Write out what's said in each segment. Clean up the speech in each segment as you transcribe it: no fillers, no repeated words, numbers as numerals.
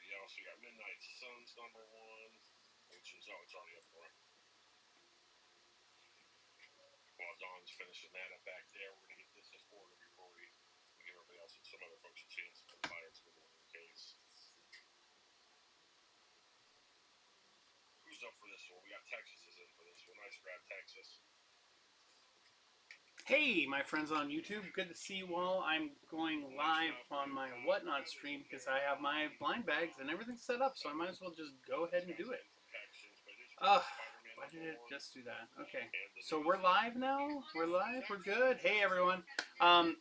You also got Midnight Suns #1, which is, oh, it's already up front. While Dawn's finishing that up back there, we're going to get this assorted before we give everybody else and some other folks a chance for the buyers to go in case. Who's up for this one? We got Texas is in for this one. Nice grab, Texas. Hey, my friends on YouTube. Good to see you all. I'm going live on my Whatnot stream because I have my blind bags and everything set up, so I might as well just go ahead and do it. Why did it just do that? Okay, so we're live now. We're live. We're good. Hey, everyone.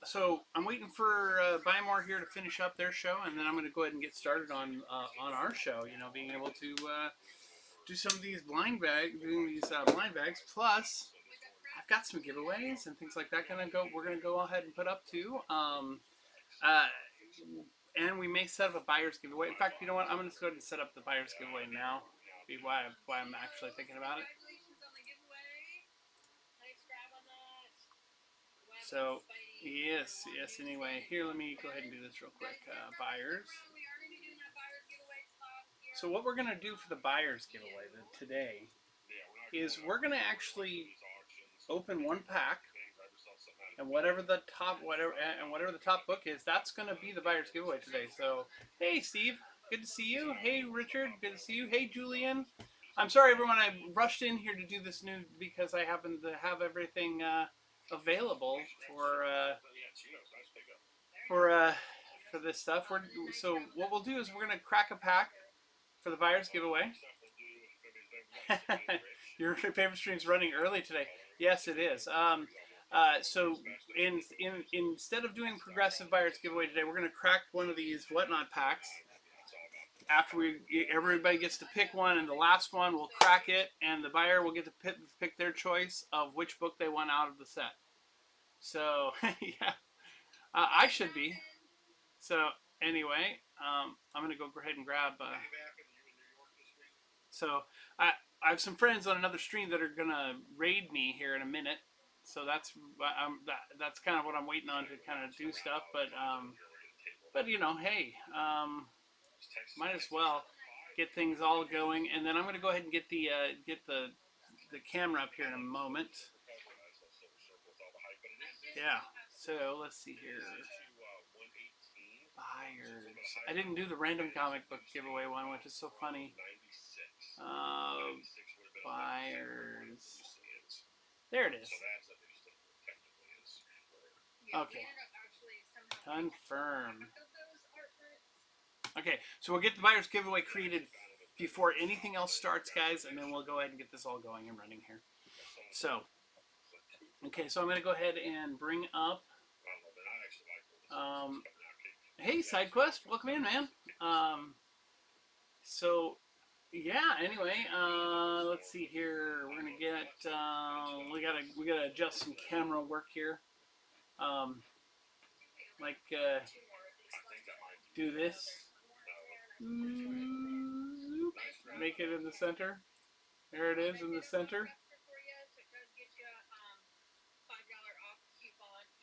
So I'm waiting for Buy More here to finish up their show, and then I'm going to go ahead and get started on our show. You know, being able to do some of these blind bags, Plus, I've got some giveaways and things like that. We're gonna go ahead and put up too. And we may set up a buyer's giveaway. In fact, you know what? I'm gonna go ahead and set up the buyer's giveaway now. Be why I'm actually thinking about it. So yes. Anyway, here, let me go ahead and do this real quick. Buyers. So what we're gonna do for the buyer's giveaway today is we're gonna actually open one pack, and whatever the top book is, that's going to be the buyer's giveaway today. So, hey Steve, good to see you. Hey Richard, good to see you. Hey Julian. I'm sorry everyone, I rushed in here to do this new because I happen to have everything available for this stuff. So what we'll do is we're going to crack a pack for the buyer's giveaway. Your favorite stream's running early today. Yes, it is. So instead of doing progressive buyer's giveaway today, we're going to crack one of these Whatnot packs. After everybody gets to pick one, and the last one will crack it, and the buyer will get to pick their choice of which book they want out of the set. So yeah, I should be. So anyway, I'm going to go ahead and grab. So I have some friends on another stream that are gonna raid me here in a minute, so that's kind of what I'm waiting on to kind of do stuff. But you know, hey, might as well get things all going, and then I'm gonna go ahead and get the camera up here in a moment. Yeah. So let's see here. Buyers. I didn't do the random comic book giveaway one, which is so funny. Buyers. There it is. Okay. Confirm. Okay, so we'll get the buyer's giveaway created before anything else starts, guys, and then we'll go ahead and get this all going and running here. So, okay, so I'm going to go ahead and bring up. Hey, SideQuest, welcome in, man. So. Yeah. Anyway, let's see here. We're gonna get. We gotta adjust some camera work here. Do this. Make it in the center. There it is in the center.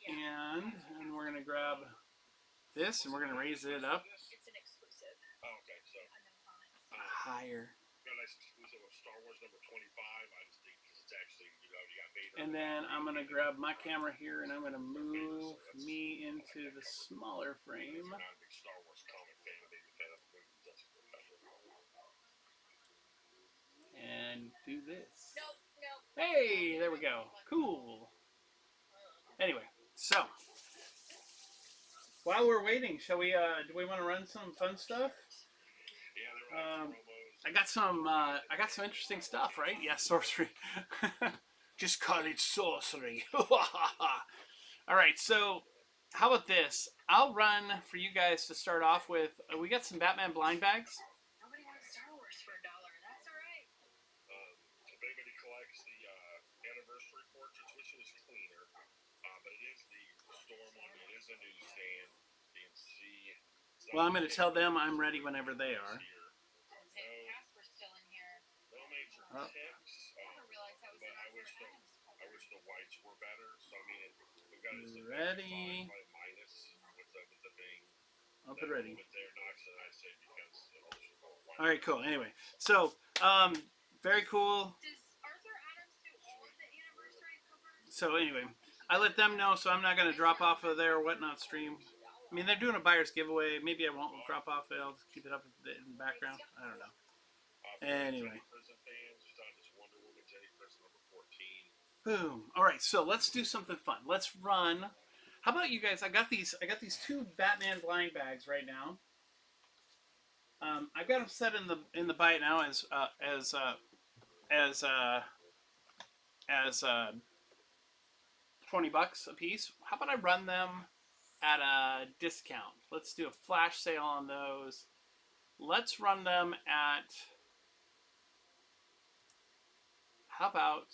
And we're gonna grab this, and we're gonna raise it up. Higher. And then I'm going to grab my camera here, and I'm going to move me into the smaller frame. And do this. Hey, there we go. Cool. Anyway, so while we're waiting, shall we? Do we want to run some fun stuff? I got some interesting stuff, right? Yeah, sorcery. Just call it sorcery. All right, so how about this? I'll run for you guys to start off with. We got some Batman blind bags. Nobody wants Star Wars for $1. That's all right. If anybody collects the anniversary portraits, which is cleaner, but it is the Storm one. It is a newsstand. You can see. Well, I'm going to tell them I'm ready whenever they are. Oh. I wish the whites were better. So I mean, we've got ready. I'll put ready. All right, cool. Anyway, so very cool. So anyway, I let them know, so I'm not going to drop off of their whatnot stream. I mean, they're doing a buyer's giveaway. Maybe I won't drop off it. I'll just keep it up in the background. I don't know. Anyway. Boom. All right, so let's do something fun. Let's run. How about you guys? I got these 2 Batman blind bags right now. I've got them set in the bite now as $20 a piece. How about I run them at a discount? Let's do a flash sale on those. Let's run them at, how about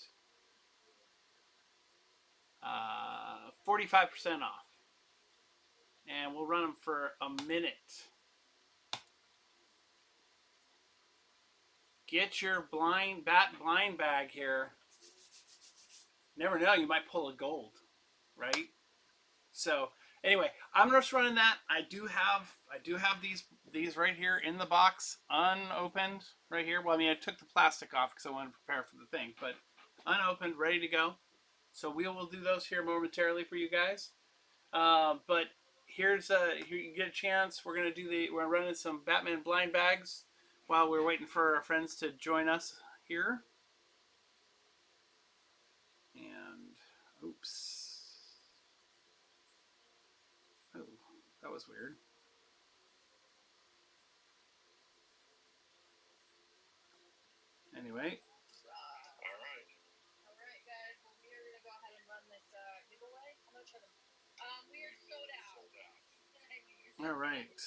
45% off, and we'll run them for a minute. Get your blind bag here. Never know, you might pull a gold, right? So anyway, I'm just running that. I do have these right here in the box, unopened right here. Well, I mean, I took the plastic off because I wanted to prepare for the thing, but unopened, ready to go. So we will do those here momentarily for you guys. But here you get a chance. We're running some Batman blind bags while we're waiting for our friends to join us here. And oops. Oh, that was weird. Anyway. Alright guys, well, we are going to go ahead and run this giveaway. I'm going to try to... we are sold out. All right.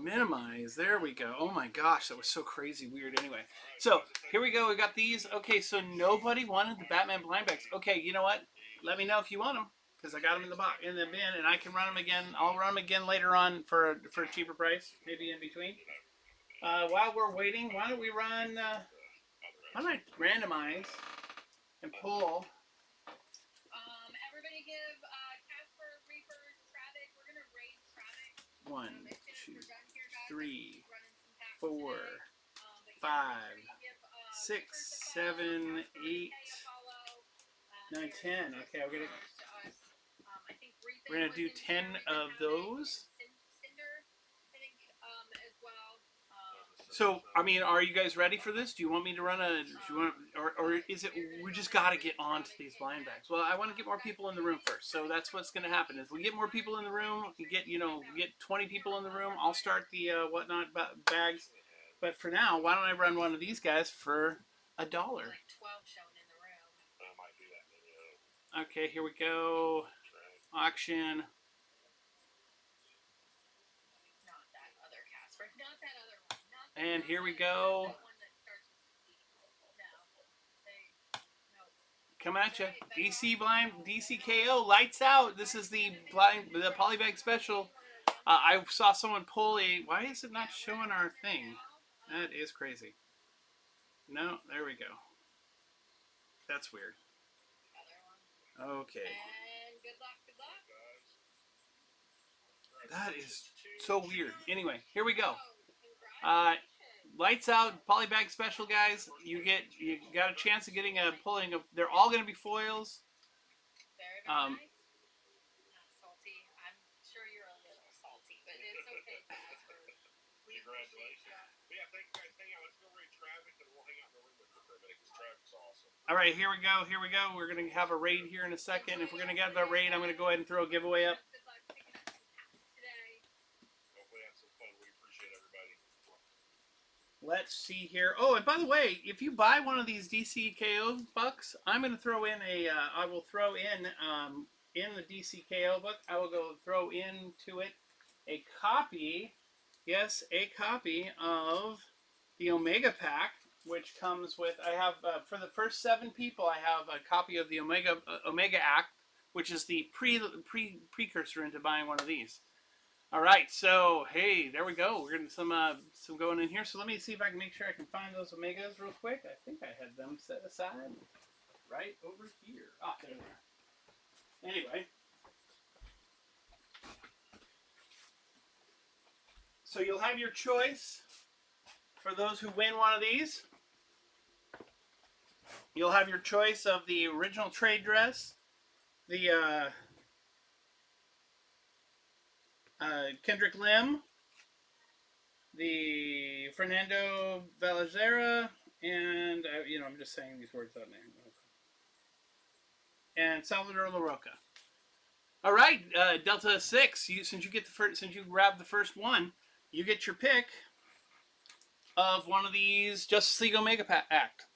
Minimize. There we go. Oh my gosh, that was so crazy weird. Anyway, so here we go. We got these. Okay, so nobody wanted the Batman blind bags. Okay, you know what? Let me know if you want them, because I got them in the box, in the bin, and I can run them again. I'll run them again later on for a cheaper price, maybe in between. While we're waiting, why don't we run? Why don't I randomize and pull? Everybody give Casper, Reaper, Traffic. We're gonna raid Traffic. 1, 2, 3, 4, 5, 6, 7, 8, 9, 10. Okay, we're gonna do 10 of those. So, I mean, are you guys ready for this? Do you want me to run or is it, we just got to get onto these blind bags? Well, I want to get more people in the room first. So that's what's going to happen. If we get more people in the room, we get 20 people in the room, I'll start the whatnot bags. But for now, why don't I run one of these guys for $1? Okay, here we go. Auction. And here we go. Come at you. DCKO, lights out. This is the polybag special. I saw someone pull a, why is it not showing our thing? That is crazy. No, there we go. That's weird. Okay. That is so weird. Anyway, here we go. Lights out, polybag special, guys. You got a chance of getting pulling. They're all going to be foils. Very nice. Not salty. I'm sure you're a little salty, but it's okay. Congratulations. Yeah, thank you guys. Hang out. Let's go raid Traffic, and we'll hang out in the room with you for a minute because Traffic's awesome. All right, here we go. Here we go. We're going to have a raid here in a second. If we're going to get the raid, I'm going to go ahead and throw a giveaway up. Let's see here. Oh, and by the way, if you buy one of these DCKO bucks, I'm going to throw in I will throw in the DCKO book, I will go throw into it a copy, yes, a copy of the Omega Pack, which comes with, I have, for the first 7 people, I have a copy of the Omega Act, which is the precursor into buying one of these. All right, so hey, there we go. We're getting some going in here. So let me see if I can make sure I can find those Omegas real quick. I think I had them set aside right over here. Ah, there they are. Anyway, so you'll have your choice for those who win one of these, you'll have your choice of the original trade dress, the Kendrick Lim, the Fernando Valazera, and I'm just saying these words out now. And Salvador LaRocca. All right, Delta 6. Since you grabbed the first one, you get your pick of one of these Justice League Omega Act.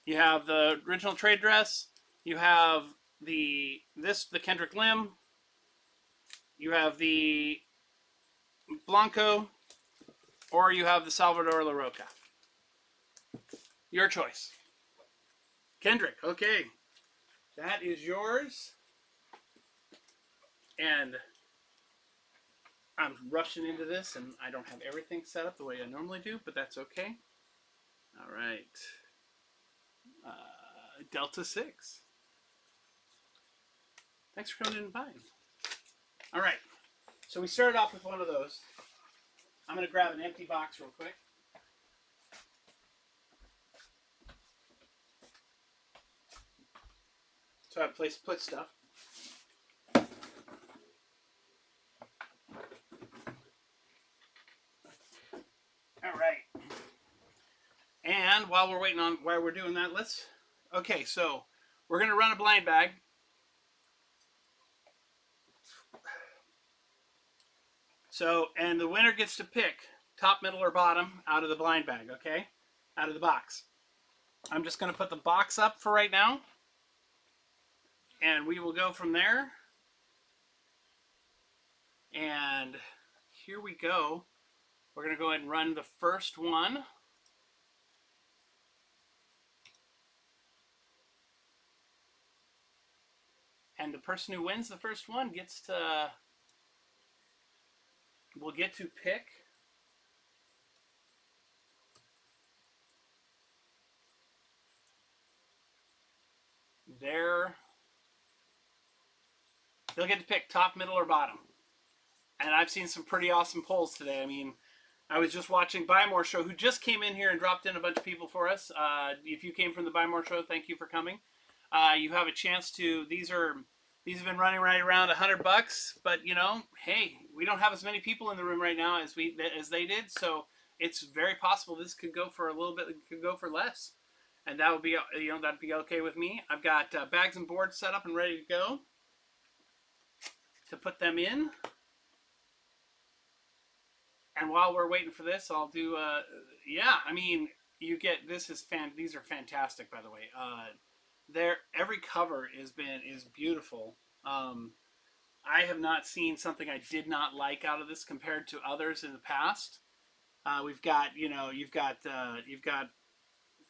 You have the original trade dress. You have the Kendrick Lim. You have the Blanco, or you have the Salvador LaRocca. Your choice. Kendrick, okay. That is yours. And I'm rushing into this, and I don't have everything set up the way I normally do, but that's okay. All right. Delta 6. Thanks for coming in and buying. All right. So we started off with one of those. I'm going to grab an empty box real quick. So I have a place to put stuff. All right. And while we're doing that, okay, so we're going to run a blind bag. So, and the winner gets to pick top, middle, or bottom out of the blind bag, okay? Out of the box. I'm just going to put the box up for right now. And we will go from there. And here we go. We're going to go ahead and run the first one. And the person who wins the first one will get to pick they'll get to pick top, middle, or bottom. And I've seen some pretty awesome polls today. I mean, I was just watching Buy More Show, who just came in here and dropped in a bunch of people for us. If you came from the Buy More Show, thank you for coming. You have a chance to, these have been running right around $100, but hey, we don't have as many people in the room right now as they did, so it's very possible this could go for a little bit, it could go for less. And that would be, that'd be okay with me. I've got bags and boards set up and ready to go to put them in. And while we're waiting for this, I'll do, yeah, I mean, these are fantastic, by the way. Every cover is beautiful. I have not seen something I did not like out of this compared to others in the past. We've got, you've got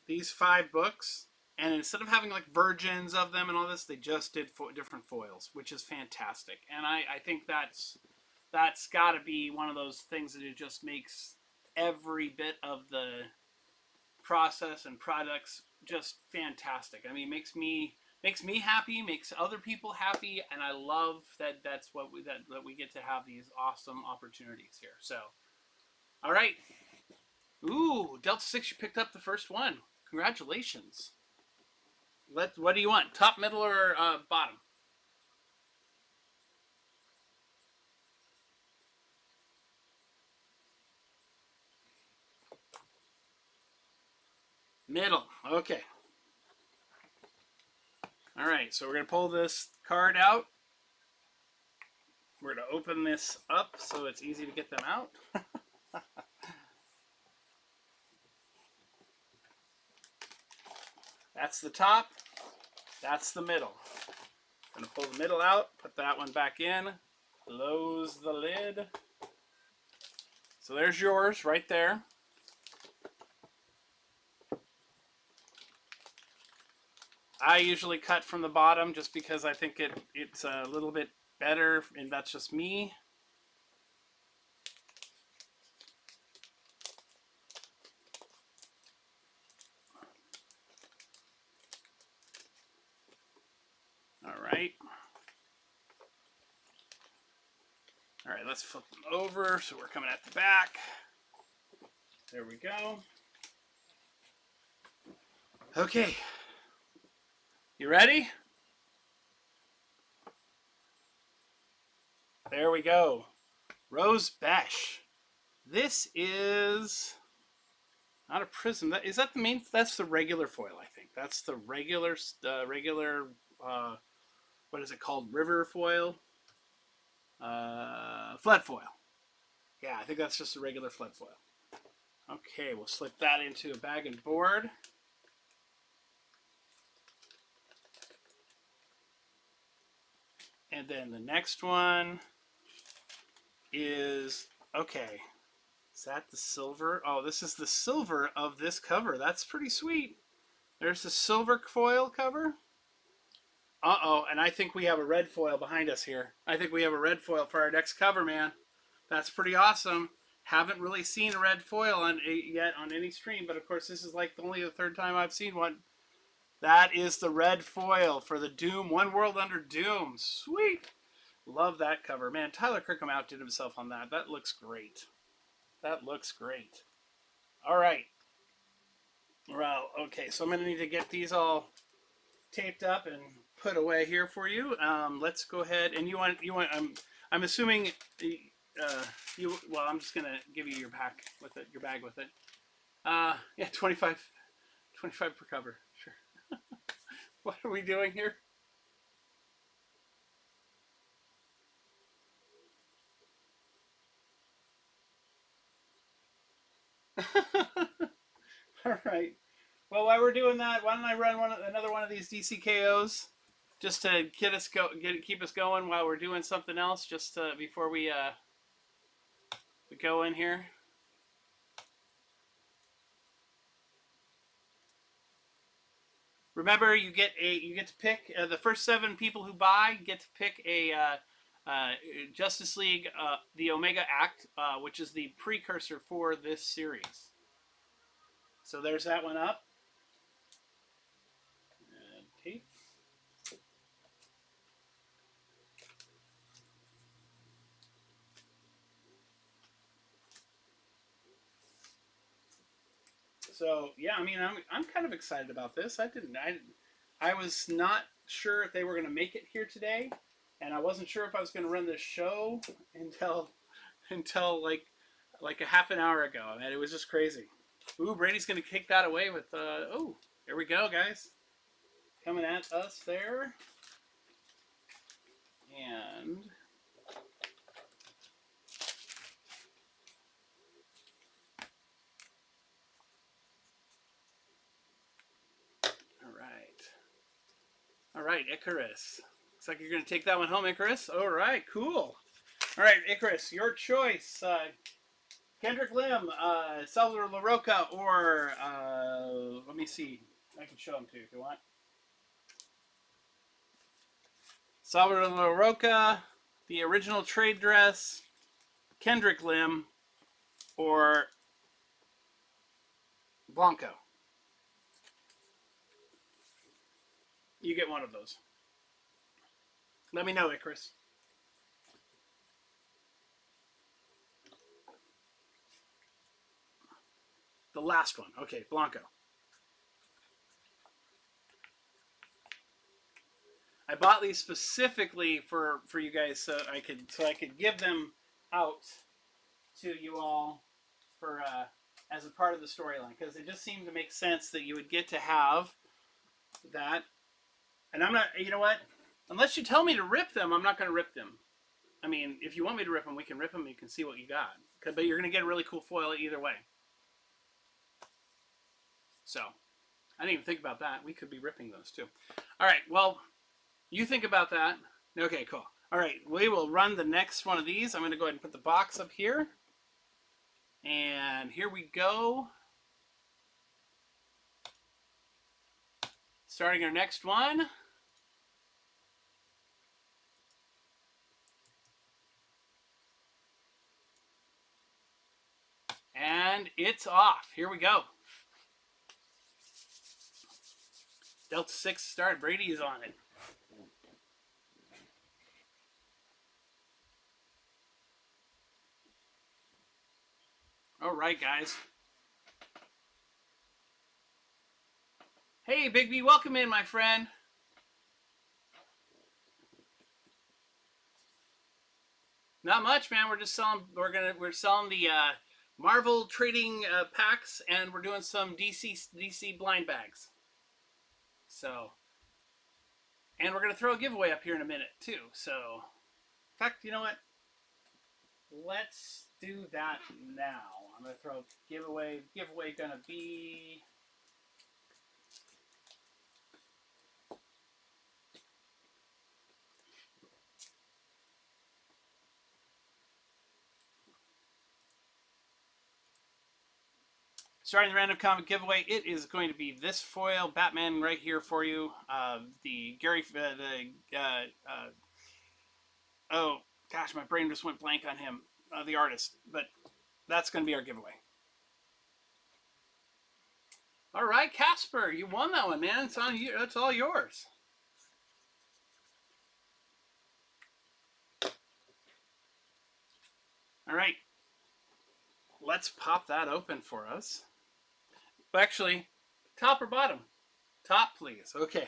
these 5 books, and instead of having like versions of them and all this, they just did different foils, which is fantastic. And I think that's got to be one of those things that it just makes every bit of the process and products just fantastic. I mean, makes me happy, makes other people happy, and I love that that we get to have these awesome opportunities here. So, all right. Ooh, Delta 6, you picked up the first one. Congratulations. What do you want? Top, middle, or bottom? Middle. Okay. All right, so we're going to pull this card out. We're going to open this up so it's easy to get them out. That's the top. That's the middle. I'm going to pull the middle out, put that one back in, close the lid. So there's yours right there. I usually cut from the bottom just because I think it's a little bit better, and that's just me. All right. All right, let's flip them over so we're coming at the back. There we go. Okay. You ready? There we go. Rose Besch. This is not a prism. Is that the main? That's the regular foil, I think. That's the regular, what is it called? River foil? Flood foil. Yeah, I think that's just a regular flood foil. Okay, we'll slip that into a bag and board. And then the next one is, okay, is that the silver? Oh, this is the silver of this cover. That's pretty sweet. There's the silver foil cover. Uh-oh, and I think we have a red foil behind us here. I think we have a red foil for our next cover, man. That's pretty awesome. Haven't really seen a red foil yet on any stream, but of course this is like only the third time I've seen one. That is the red foil for the Doom, One World Under Doom. Sweet. Love that cover. Man, Tyler Kirkham outdid himself on that. That looks great. That looks great. All right. Well, okay, so I'm going to need to get these all taped up and put away here for you. Let's go ahead, and I'm assuming, well, I'm just going to give you your pack with it, your bag with it. Yeah, 25 per cover. Sure. What are we doing here? All right. Well, while we're doing that, why don't I run another one of these DCKOs just to keep us going while we're doing something else, just before we go in here. Remember, you get to pick the first 7 people who buy get to pick a Justice League, the Omega Act, which is the precursor for this series. So there's that one up. And tape. So yeah, I mean, I'm kind of excited about this. I was not sure if they were going to make it here today, and I wasn't sure if I was going to run this show until like a half an hour ago, and it was just crazy. Ooh, Brady's going to kick that away with oh, here we go, guys, coming at us there, and. All right, Icarus. Looks like you're going to take that one home, Icarus. All right, cool. All right, Icarus, your choice. Kendrick Lim, Salvador LaRocca, or let me see. I can show them to you if you want. Salvador LaRocca, the original trade dress, Kendrick Lim, or Blanco. You get one of those. Let me know, Icarus. The last one. Okay, Blanco. I bought these specifically for you guys so I could give them out to you all for as a part of the storyline, because it just seemed to make sense that you would get to have that. And I'm not, you know what? Unless you tell me to rip them, I'm not going to rip them. I mean, if you want me to rip them, we can rip them. You can see what you got. But you're going to get a really cool foil either way. So, I didn't even think about that. We could be ripping those too. All right, well, you think about that. Okay, cool. All right, we will run the next one of these. I'm going to go ahead and put the box up here. And here we go. Starting our next one. And it's off. Here we go. Delta 6 start. Brady is on it. All right, guys. Hey, Big B, welcome in, my friend. Not much, man. We're just selling. We're selling the Marvel trading packs, and we're doing some DC blind bags. So, and we're gonna throw a giveaway up here in a minute too. So, in fact, you know what? Let's do that now. I'm gonna throw giveaway. Giveaway gonna be. Starting the random comic giveaway, it is going to be this foil Batman right here for you. The Gary, oh gosh, my brain just went blank on him, the artist. But that's going to be our giveaway. All right, Casper, you won that one, man. It's on you. It's all yours. All right, let's pop that open for us. Actually, top or bottom? Top, please. Okay.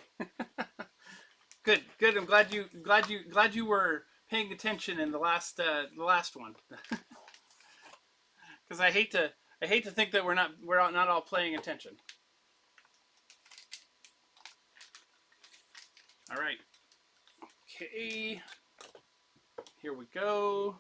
Good. I'm glad you were paying attention in the last one. Because I hate to think that we're not all paying attention. All right. Okay. Here we go.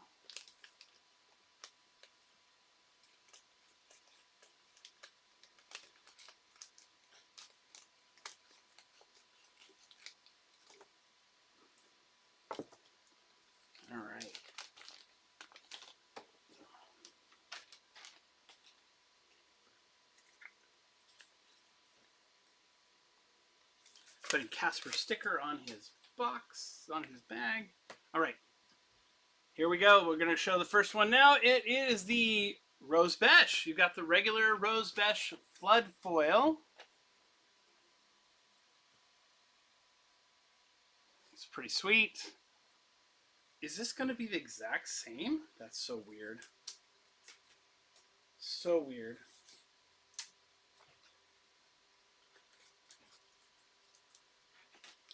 All right. Putting Casper's sticker on his box, on his bag. All right. Here we go. We're going to show the first one now. It is the Rose Besch. You got the regular Rose Besch flood foil. It's pretty sweet. Is this going to be the exact same? That's so weird. So weird.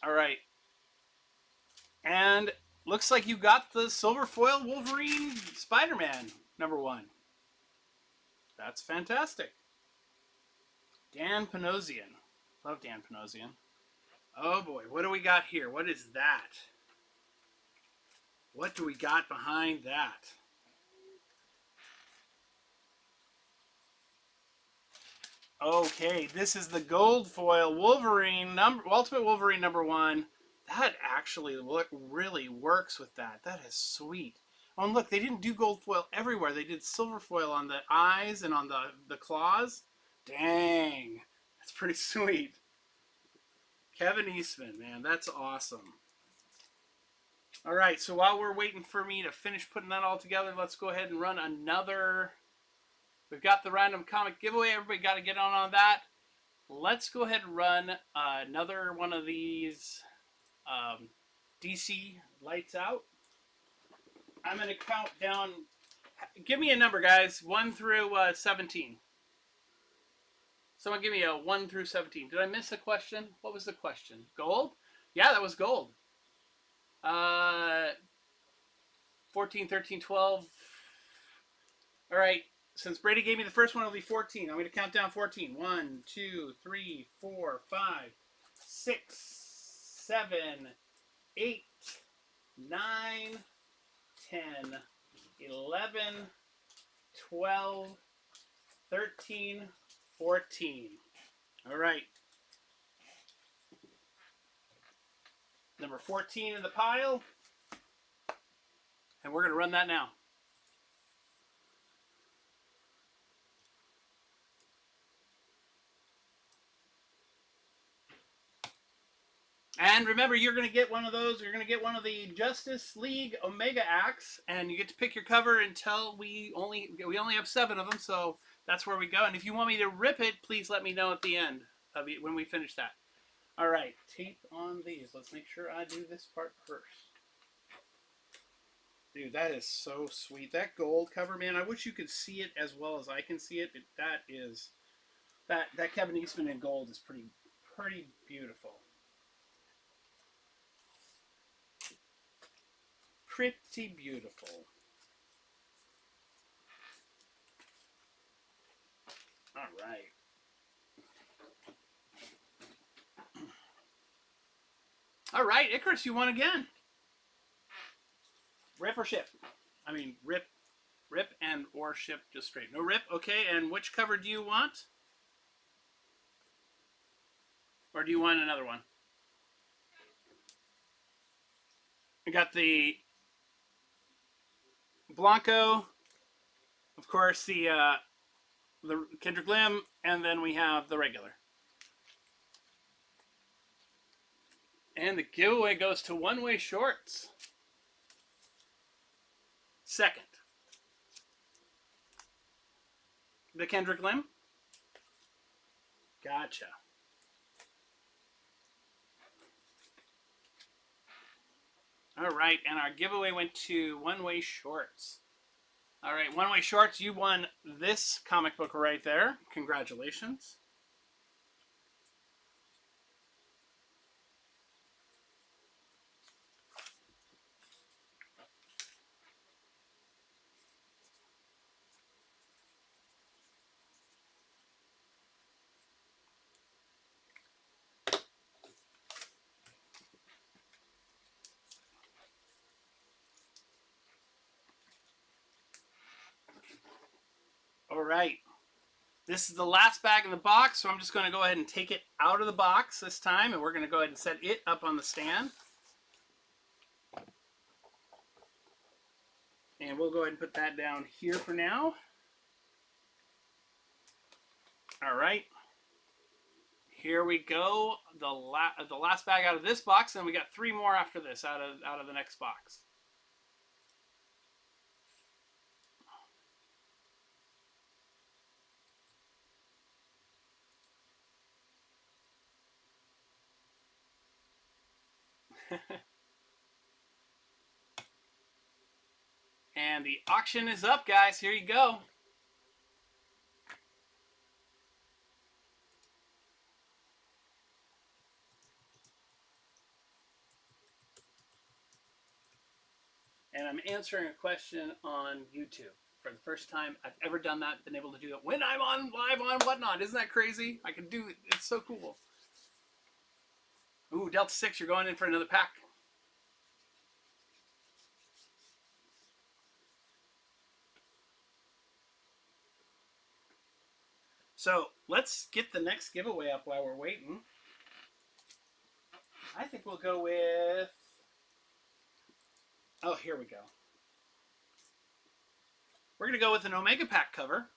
All right. And looks like you got the silver foil Wolverine Spider-Man #1. That's fantastic. Dan Panosian. Love Dan Panosian. Oh boy, what do we got here? What is that? What do we got behind that? Okay, this is the gold foil Wolverine Ultimate Wolverine #1. That actually really works with that. That is sweet. Oh, and look, they didn't do gold foil everywhere. They did silver foil on the eyes and on the claws. Dang, that's pretty sweet. Kevin Eastman, man, that's awesome. All right, so while we're waiting for me to finish putting that all together, let's go ahead and run another. We've got the random comic giveaway. Everybody got to get on that. Let's go ahead and run another one of these DC Lights Out. I'm going to count down. Give me a number, guys. 1 through 17. Someone give me a 1 through 17. Did I miss a question? What was the question? Gold? Yeah, that was gold. 14, 13, 12. All right. Since Brady gave me the first one, it'll be 14. I'm going to count down 14. 1, 2, 3, 4, 5, 6, 7, 8, 9, 10, 11, 12, 13, 14. All right. Number 14 in the pile. And we're going to run that now. And remember, you're going to get one of those. You're going to get one of the Justice League Omega Acts, and you get to pick your cover until we only have 7 of them. So that's where we go. And if you want me to rip it, please let me know at the end of it when we finish that. All right, tape on these. Let's make sure I do this part first. Dude, that is so sweet. That gold cover, man. I wish you could see it as well as I can see it. That Kevin Eastman in gold is pretty pretty beautiful. Pretty beautiful. All right. All right, Icarus, you won again. Rip or ship? I mean, rip and or ship just straight. No rip, okay. And which cover do you want? Or do you want another one? We got the Blanco, of course, the Kendrick Lim, and then we have the regular. And the giveaway goes to One Way Shorts. Second. The Kendrick Lim? Gotcha. All right, and our giveaway went to One Way Shorts. All right, One Way Shorts, you won this comic book right there. Congratulations. All right. This is the last bag in the box, so I'm just going to go ahead and take it out of the box this time, and we're going to go ahead and set it up on the stand. And we'll go ahead and put that down here for now. All right. Here we go. The last bag out of this box, and we got 3 more after this out of the next box. And the auction is up, guys. Here you go. And I'm answering a question on YouTube. For the first time I've ever done that, been able to do it when I'm on live on Whatnot. Isn't that crazy? I can do it. It's so cool. Ooh, Delta 6, you're going in for another pack. So let's get the next giveaway up while we're waiting. I think we'll go with... Oh, here we go. We're going to go with an Omega Pack cover.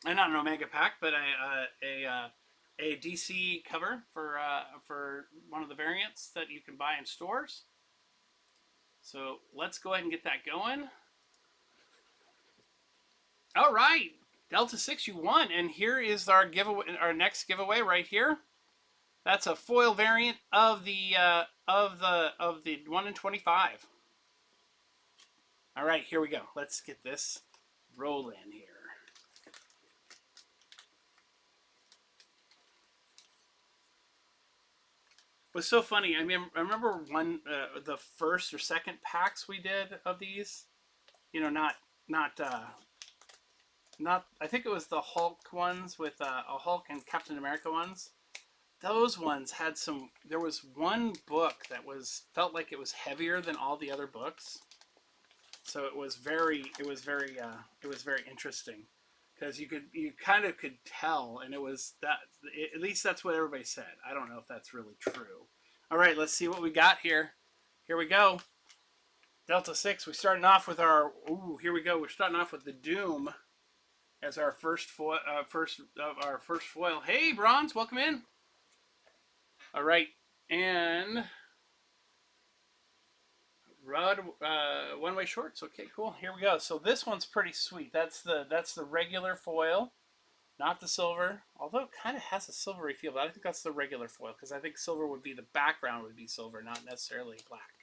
And not an Omega Pack, but a DC cover for one of the variants that you can buy in stores. So let's go ahead and get that going. All right, Delta 6, you won, and here is our giveaway. Our next giveaway right here. That's a foil variant of the 1 in 25. All right, here we go. Let's get this rolling here. It was so funny. I mean, I remember the first or second packs we did of these. You know, not. I think it was the Hulk ones with a Hulk and Captain America ones. Those ones had some. There was one book that felt like it was heavier than all the other books. So it was very interesting because you kind of could tell, and it was that. At least that's what everybody said. I don't know if that's really true. All right, let's see what we got here. Here we go. Delta 6. We're starting off with our. Ooh, here we go. We're starting off with the Doom as our first foil. Hey, Bronze, welcome in. All right, and Rod, One Way Shorts. Okay, cool. Here we go. So this one's pretty sweet. That's the regular foil, not the silver. Although it kind of has a silvery feel, but I think that's the regular foil because I think silver would be the background would be silver, not necessarily black.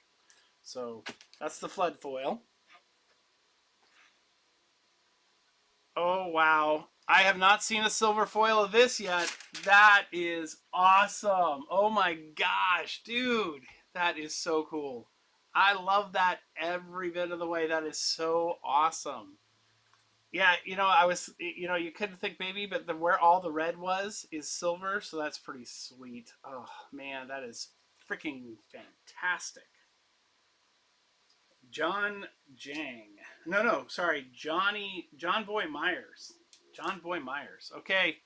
So that's the flood foil. Oh wow! I have not seen a silver foil of this yet. That is awesome. Oh my gosh, dude. That is so cool. I love that every bit of the way. That is so awesome. Yeah, you couldn't think maybe, but where all the red was is silver, so that's pretty sweet. Oh man, that is freaking fantastic. John Jang. No, sorry, Jonboy Meyers. Jonboy Meyers. Okay,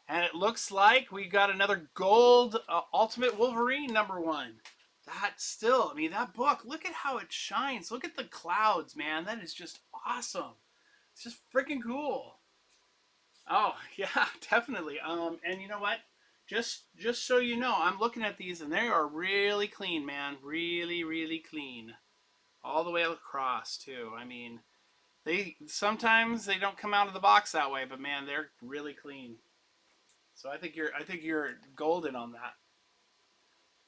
and it looks like we got another gold Ultimate Wolverine #1. That still, I mean, that book. Look at how it shines. Look at the clouds, man. That is just awesome. It's just freaking cool. Oh yeah, definitely. And you know what? Just so you know, I'm looking at these and they are really clean, man. Really, really clean. All the way across too. I mean, they sometimes they don't come out of the box that way, but man, they're really clean. So I think you're golden on that.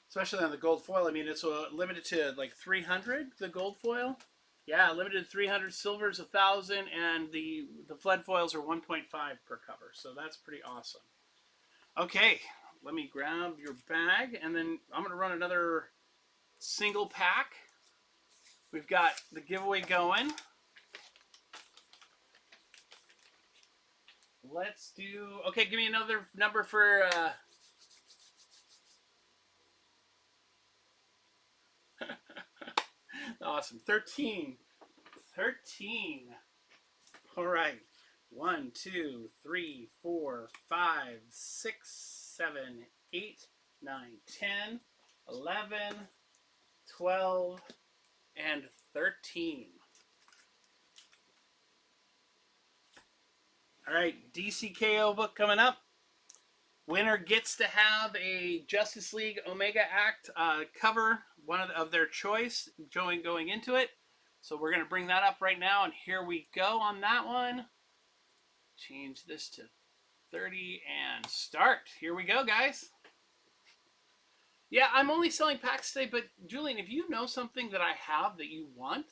Especially on the gold foil. I mean, it's limited to like 300. The gold foil. Yeah, limited to 300. Silver's 1,000, and the flood foils are 1.5 per cover. So that's pretty awesome. Okay, let me grab your bag, and then I'm gonna run another single pack. We've got the giveaway going. Let's do. Okay, give me another number for. Awesome. 13. 13. All right. 1, 2, 3, 4, 5, 6, 7, 8, 9, 10, 11, 12, and 13. All right, DCKO book coming up. Winner gets to have a Justice League Omega Act cover, one of their choice, going into it. So we're going to bring that up right now, and here we go on that one. Change this to 30 and start. Here we go, guys. Yeah, I'm only selling packs today, but Julian, if you know something that I have that you want,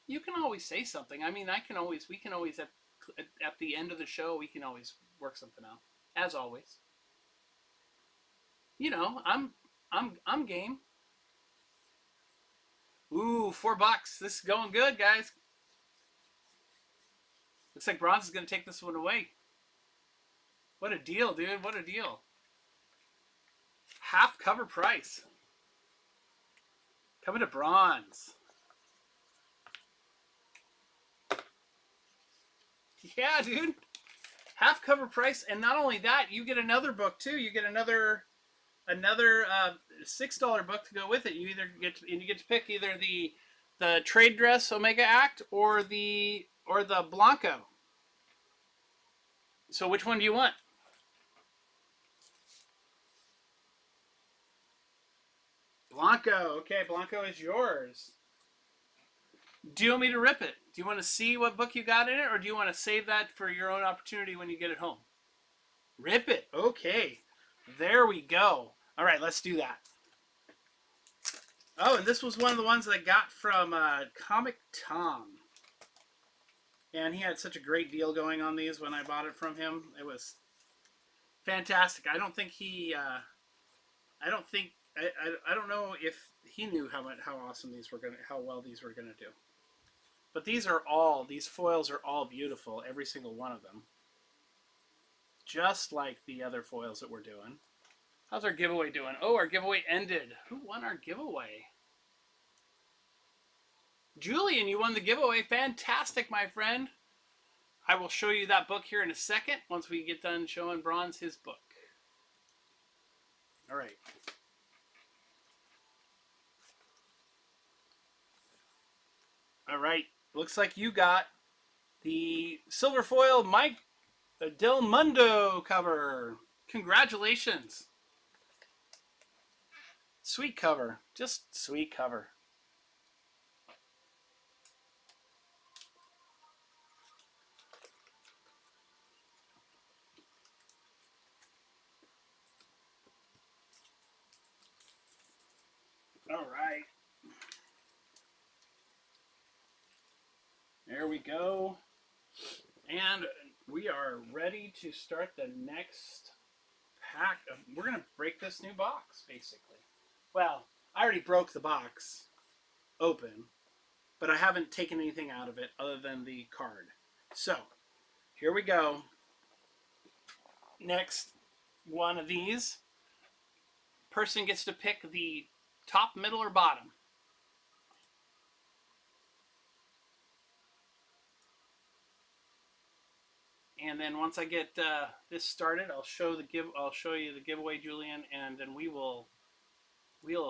you can always say something. I mean, we can always at the end of the show, we can always work something out. As always. You know, I'm game. Ooh, $4. This is going good, guys. Looks like Bronze is going to take this one away. What a deal, dude. What a deal. Half cover price. Coming to Bronze. Yeah, dude. Half cover price, and not only that, you get another book too. You get another $6 book to go with it. You get to pick either the trade dress Omega Act or the Blanco. So which one do you want? Blanco. Okay, Blanco is yours. Do you want me to rip it? Do you want to see what book you got in it, or do you want to save that for your own opportunity when you get it home? Rip it. Okay. There we go. All right, let's do that. Oh, and this was one of the ones that I got from Comic Tom. And he had such a great deal going on these when I bought it from him. It was fantastic. I don't think he... I don't know if he knew how awesome these were how well these were gonna do. But these foils are all beautiful, every single one of them. Just like the other foils that we're doing. How's our giveaway doing? Oh, our giveaway ended. Who won our giveaway? Julian, you won the giveaway. Fantastic, my friend. I will show you that book here in a second once we get done showing Bronze his book. All right. All right. Looks like you got the silver foil Mike Del Mundo cover. Congratulations. Sweet cover. Just sweet cover. All right. There we go. And we are ready to start the next pack. We're going to break this new box, basically. Well, I already broke the box open, but I haven't taken anything out of it other than the card. So, here we go. Next one of these. Person gets to pick the top, middle, or bottom. And then once I get this started, I'll show you the giveaway, Julian, and then we'll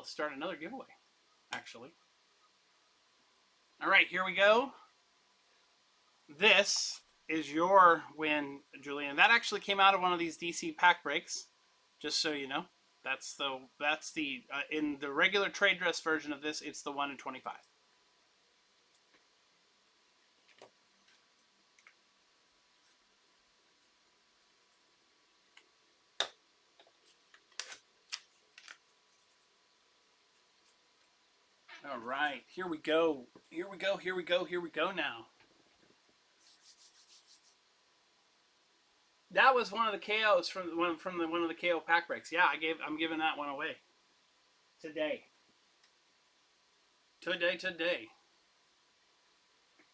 start another giveaway, actually. All right, here we go. This is your win, Julian. That actually came out of one of these DC pack breaks, just so you know. That's the in the regular trade dress version of this, it's the 1 in 25. All right, here we go. Here we go. Here we go. Here we go now. That was one of the KOs from one of the KO pack breaks. Yeah, I'm giving that one away today. Today.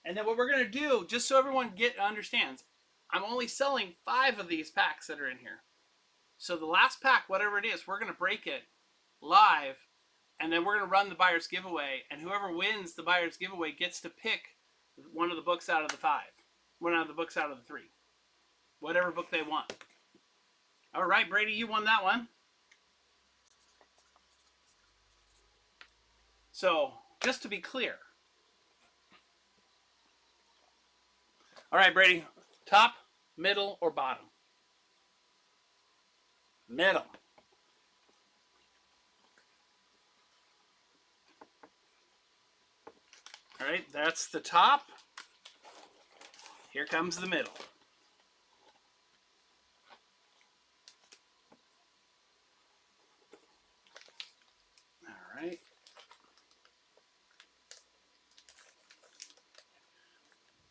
And then what we're gonna do, just so everyone understands, I'm only selling 5 of these packs that are in here. So the last pack, whatever it is, we're gonna break it live, and then we're gonna run the buyer's giveaway, and whoever wins the buyer's giveaway gets to pick one of the books out of the 5, one out of the books out of the 3, whatever book they want. All right, Brady, you won that one. So just to be clear. All right, Brady, top, middle, or bottom? Middle. All right, that's the top. Here comes the middle. All right.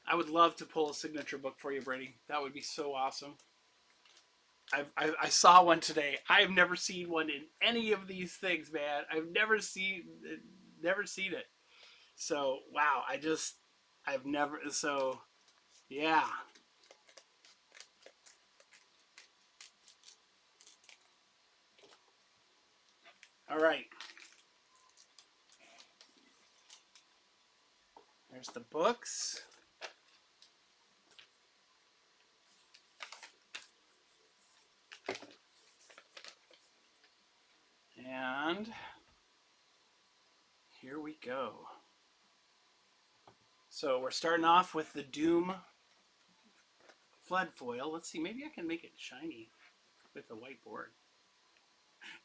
I would love to pull a signature book for you, Brady. That would be so awesome. I saw one today. I've never seen one in any of these things, man. I've never seen it. So wow, yeah. All right. There's the books. And here we go. So we're starting off with the Doom flood foil. Let's see, maybe I can make it shiny with the white board.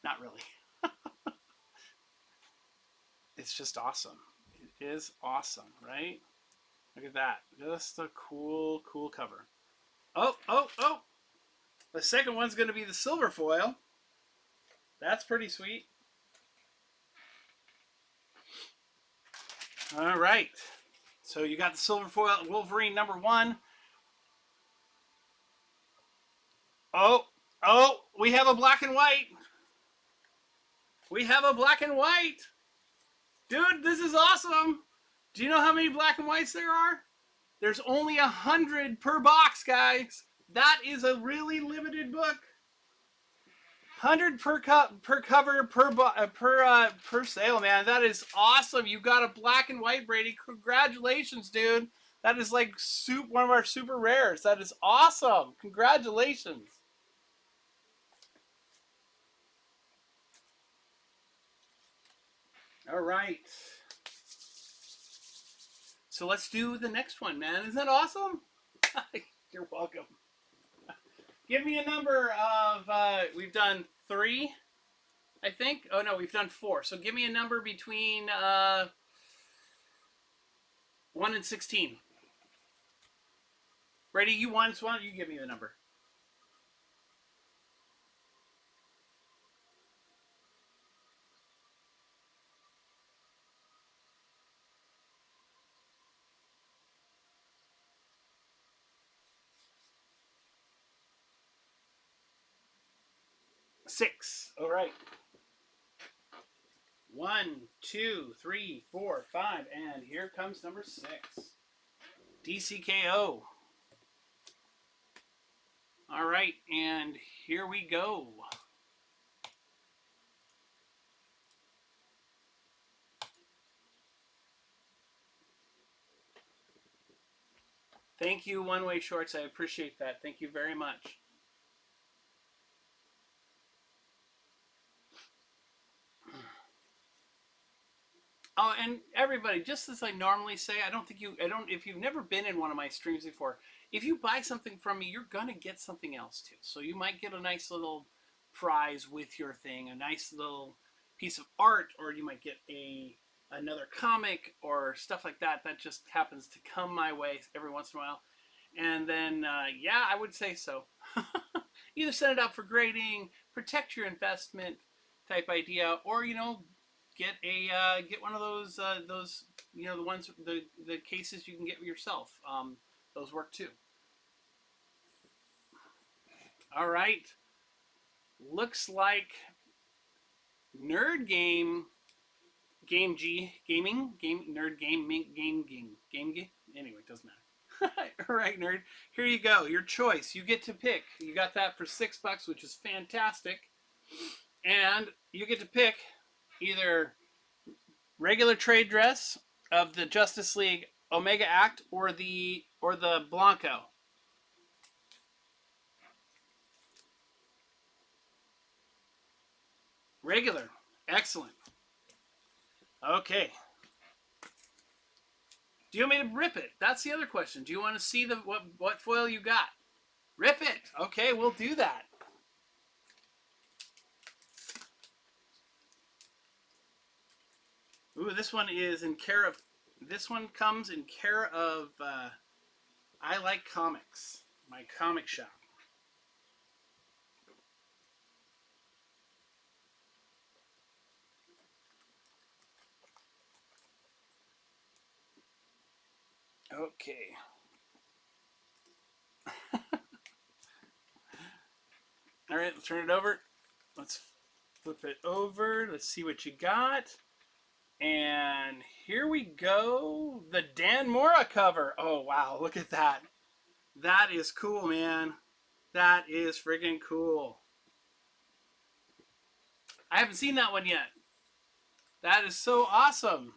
Not really. It's just awesome. It is awesome, right? Look at that. Just a cool cover. Oh! The second one's going to be the silver foil. That's pretty sweet. All right. So you got the silver foil Wolverine #1. Oh, we have a black and white. We have a black and white. Dude, this is awesome. Do you know how many black and whites there are? There's only 100 per box, guys. That is a really limited book. 100 per cover per sale, man. That is awesome. You got a black and white, Brady. Congratulations, dude. That is like one of our super rares. That is awesome. Congratulations. All right. So let's do the next one, man. Isn't that awesome? You're welcome. Give me a number of, we've done 3, I think. Oh, no, we've done 4. So give me a number between 1 and 16. Brady, you won, so why don't you give me the number? 6. All right. 1, 2, 3, 4, 5, and here comes number 6. DCKO. All right, and here we go. Thank you, One Way Shorts. I appreciate that. Thank you very much. Oh, and everybody, just as I normally say, if you've never been in one of my streams before, if you buy something from me, you're going to get something else too. So you might get a nice little prize with your thing, a nice little piece of art, or you might get another comic or stuff like that. That just happens to come my way every once in a while. And then, yeah, I would say so. Either send it out for grading, protect your investment type idea, or, get one of those the ones the cases you can get yourself. Those work too. All right, looks like Nerd Game Gaming Nerd Game. Anyway, it doesn't matter. All right, nerd. Here you go. Your choice. You get to pick. You got that for $6, which is fantastic, and you get to pick either regular trade dress of the Justice League Omega Act or the Blanco. Regular. Excellent. Okay. Do you want me to rip it? That's the other question. Do you want to see what foil you got? Rip it. Okay, we'll do that. Ooh, this one is in care of. This one comes in care of. I Like Comics, my comic shop. Okay. All right, let's turn it over. Let's flip it over. Let's see what you got. And here we go. The Dan Mora cover. Oh, wow. Look at that. That is cool, man. That is friggin' cool. I haven't seen that one yet. That is so awesome.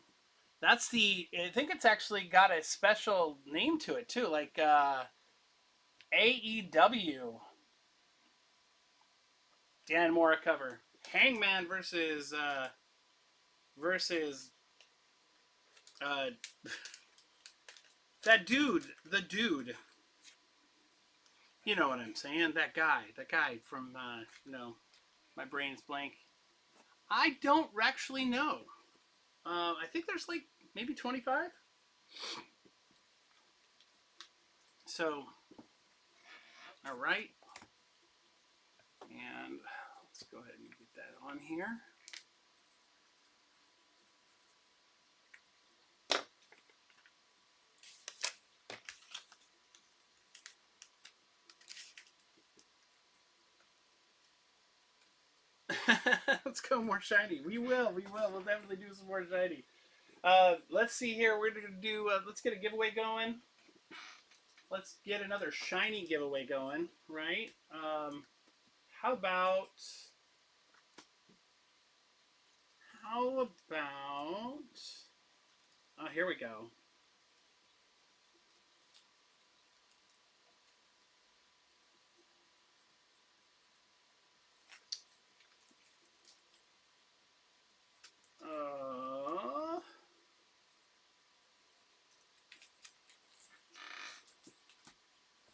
That's I think it's actually got a special name to it, too. Like, AEW. Dan Mora cover. Hangman versus that dude, the dude. You know what I'm saying? That guy from my brain's blank. I don't actually know. I think there's like maybe 25. So, all right. And let's go ahead and get that on here. Let's go more shiny. We will. We'll definitely do some more shiny. Let's see here. We're going to do, let's get a giveaway going. Let's get another shiny giveaway going, right? How about, here we go.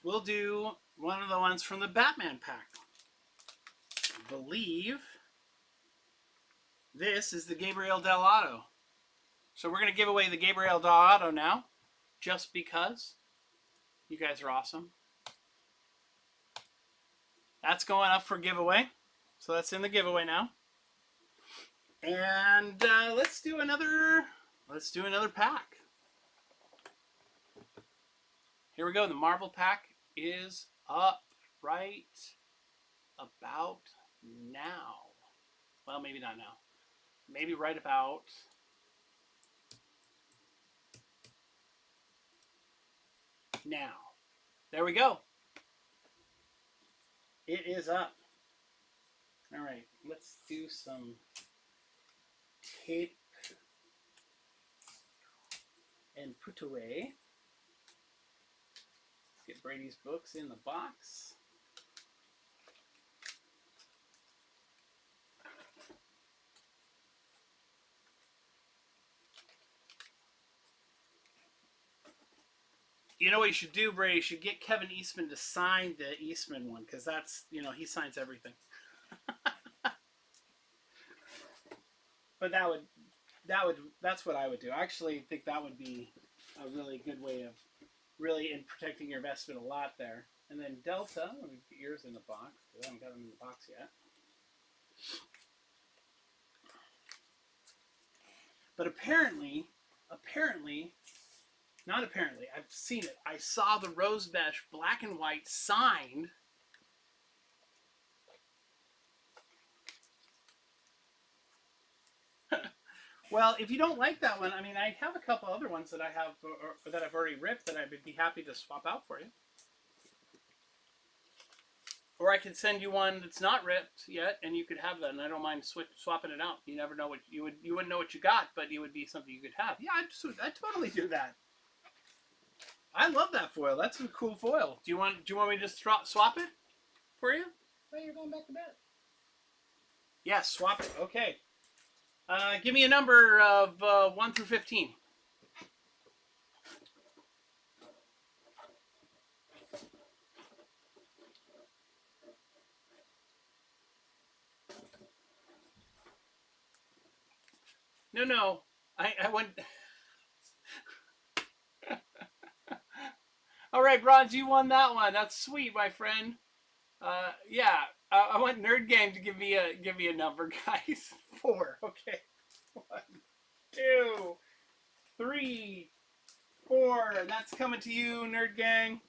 We'll do one of the ones from the Batman pack. I believe this is the Gabriel Del Otto. So we're going to give away the Gabriel Del Otto now, just because you guys are awesome. That's going up for giveaway. So that's in the giveaway now. And let's do another pack. Here we go. The Marvel pack is up right about now. Well, maybe not now. Maybe right about now. There we go. It is up. All right, let's do some tape and put away. Let's get Brady's books in the box. You know what you should do, Brady? You should get Kevin Eastman to sign the Eastman one, because that's, you know, he signs everything. But that's what I would do. I actually think that would be a really good way of really in protecting your investment a lot there. And then Delta, let me get yours in the box, because I haven't got them in the box yet. But apparently, not apparently, I've seen it. I saw the Rose Besch black and white signed. Well, if you don't like that one, I mean, I have a couple other ones that I have, or that I've already ripped that I would be happy to swap out for you. Or I could send you one that's not ripped yet, and you could have that, and I don't mind swapping it out. You never know what you wouldn't know what you got, but it would be something you could have. Yeah, I'd totally do that. I love that foil. That's a cool foil. Do you want me to just swap it for you? Well, you're going back to bed. Yeah, swap it. Okay. Give me a number of 1 through 15. No. I went... All right, Bronze, you won that one. That's sweet, my friend. Yeah, I want Nerd Game to give me a number, guys. 4. Okay. 1, 2, 3, 4. And that's coming to you, Nerd Gang.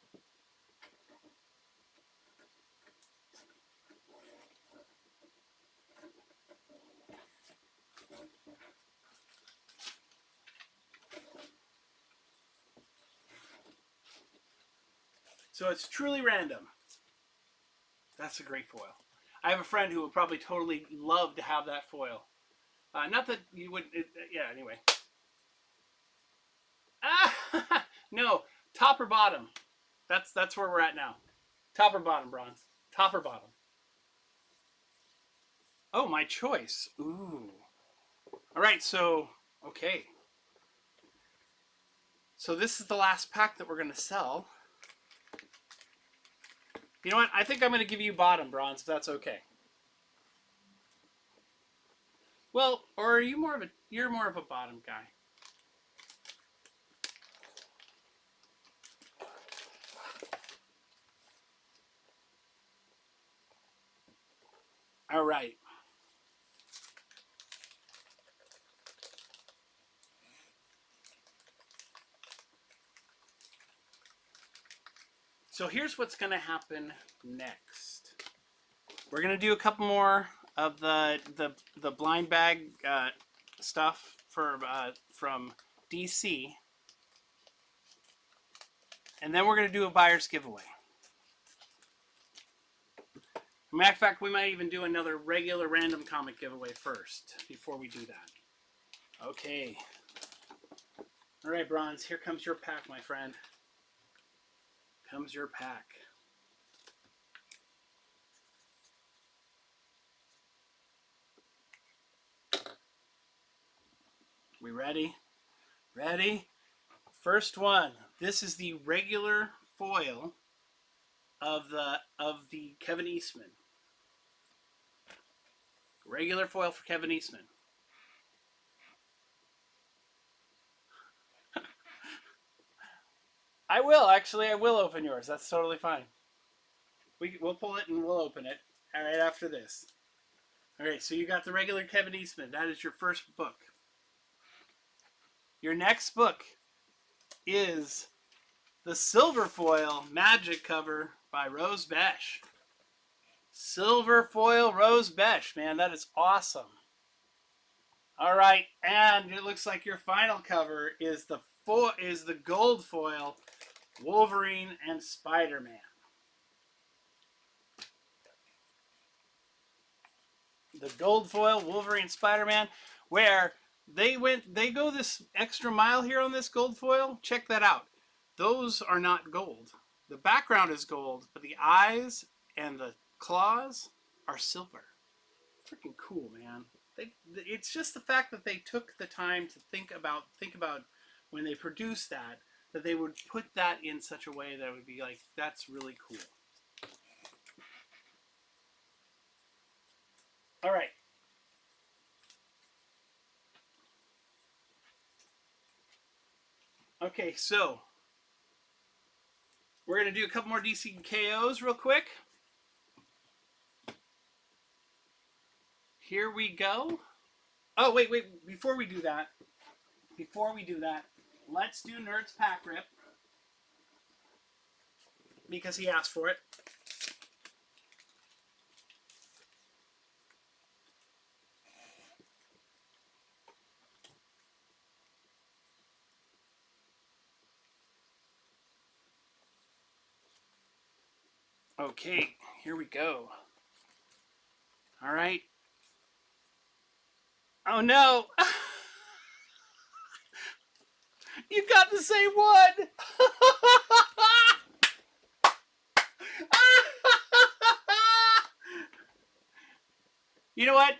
So it's truly random. That's a great foil. I have a friend who would probably totally love to have that foil. Not that you would... yeah, anyway. No, top or bottom. That's where we're at now. Top or bottom, Bronze? Top or bottom? Oh, my choice. Ooh. All right, so... Okay. So this is the last pack that we're going to sell. You know what? I think I'm going to give you bottom, Bronze, if that's okay. Well, or are you you're more of a bottom guy. All right. So here's what's going to happen next. We're going to do a couple more of the blind bag stuff from DC. And then we're going to do a buyer's giveaway. Matter of fact, we might even do another regular random comic giveaway first before we do that. Okay. All right, Bronze, here comes your pack, my friend. Comes your pack. We ready? Ready? First one. This is the regular foil of the Kevin Eastman. Regular foil for Kevin Eastman. I will open yours. That's totally fine. We'll pull it and we'll open it right after this. All right, so you got the regular Kevin Eastman. That is your first book. Your next book is the silver foil Magik cover by Rose Besch. Silver foil rose Besch, man, that is awesome. All right, and it looks like your final cover is the gold foil Wolverine and Spider-Man. The gold foil Wolverine Spider-Man, where they go this extra mile here on this gold foil. Check that out. Those are not gold. The background is gold, but the eyes and the claws are silver. Freaking cool, man. It's just the fact that they took the time to think about when they produced that they would put that in such a way that it would be like, that's really cool. All right. Okay, so we're going to do a couple more DC KOs real quick. Here we go. Oh, wait. Before we do that, let's do Nerd's Pack Rip. Because he asked for it. Okay, here we go. All right. Oh no! You got the same one! You know what?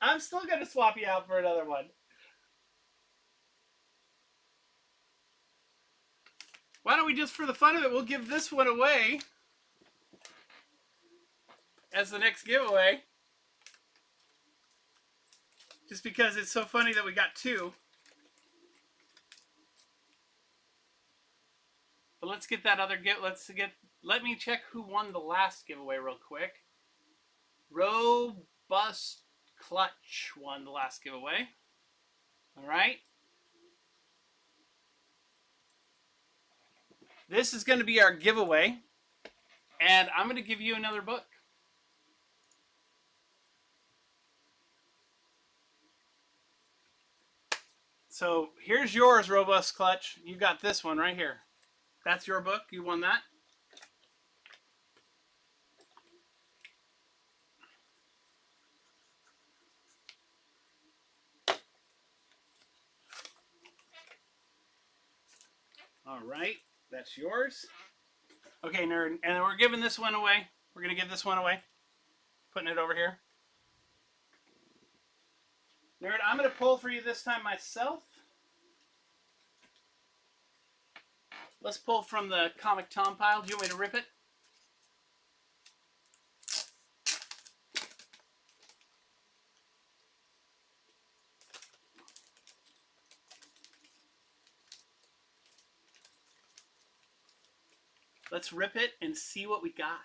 I'm still going to swap you out for another one. Why don't we just, for the fun of it, we'll give this one away as the next giveaway. Just because it's so funny that we got two. But let's get that other let me check who won the last giveaway real quick. Robust Clutch won the last giveaway. All right. This is going to be our giveaway. And I'm going to give you another book. So here's yours, Robust Clutch. You got this one right here. That's your book. You won that. All right. That's yours. Okay, nerd. And we're giving this one away. We're going to give this one away. Putting it over here. Nerd, I'm going to pull for you this time myself. Let's pull from the Comic Tom pile. Do you want me to rip it? Let's rip it and see what we got.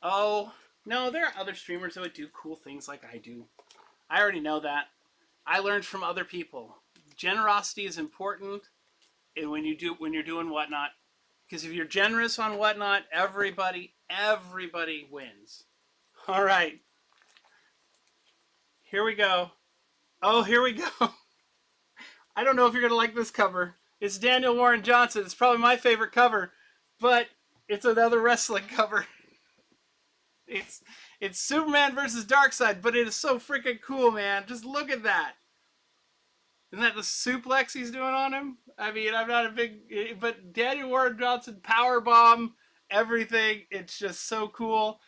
Oh, no, there are other streamers that would do cool things like I do. I already know that. I learned from other people. Generosity is important when you're doing Whatnot. Because if you're generous on Whatnot, everybody wins. All right. Here we go. Oh, here we go. I don't know if you're going to like this cover. It's Daniel Warren Johnson. It's probably my favorite cover, but it's another wrestling cover. It's Superman versus Darkseid, but it is so freaking cool, man. Just look at that. Isn't that the suplex he's doing on him? I mean, I'm not a big... But Daniel Warren Johnson, powerbomb, everything. It's just so cool.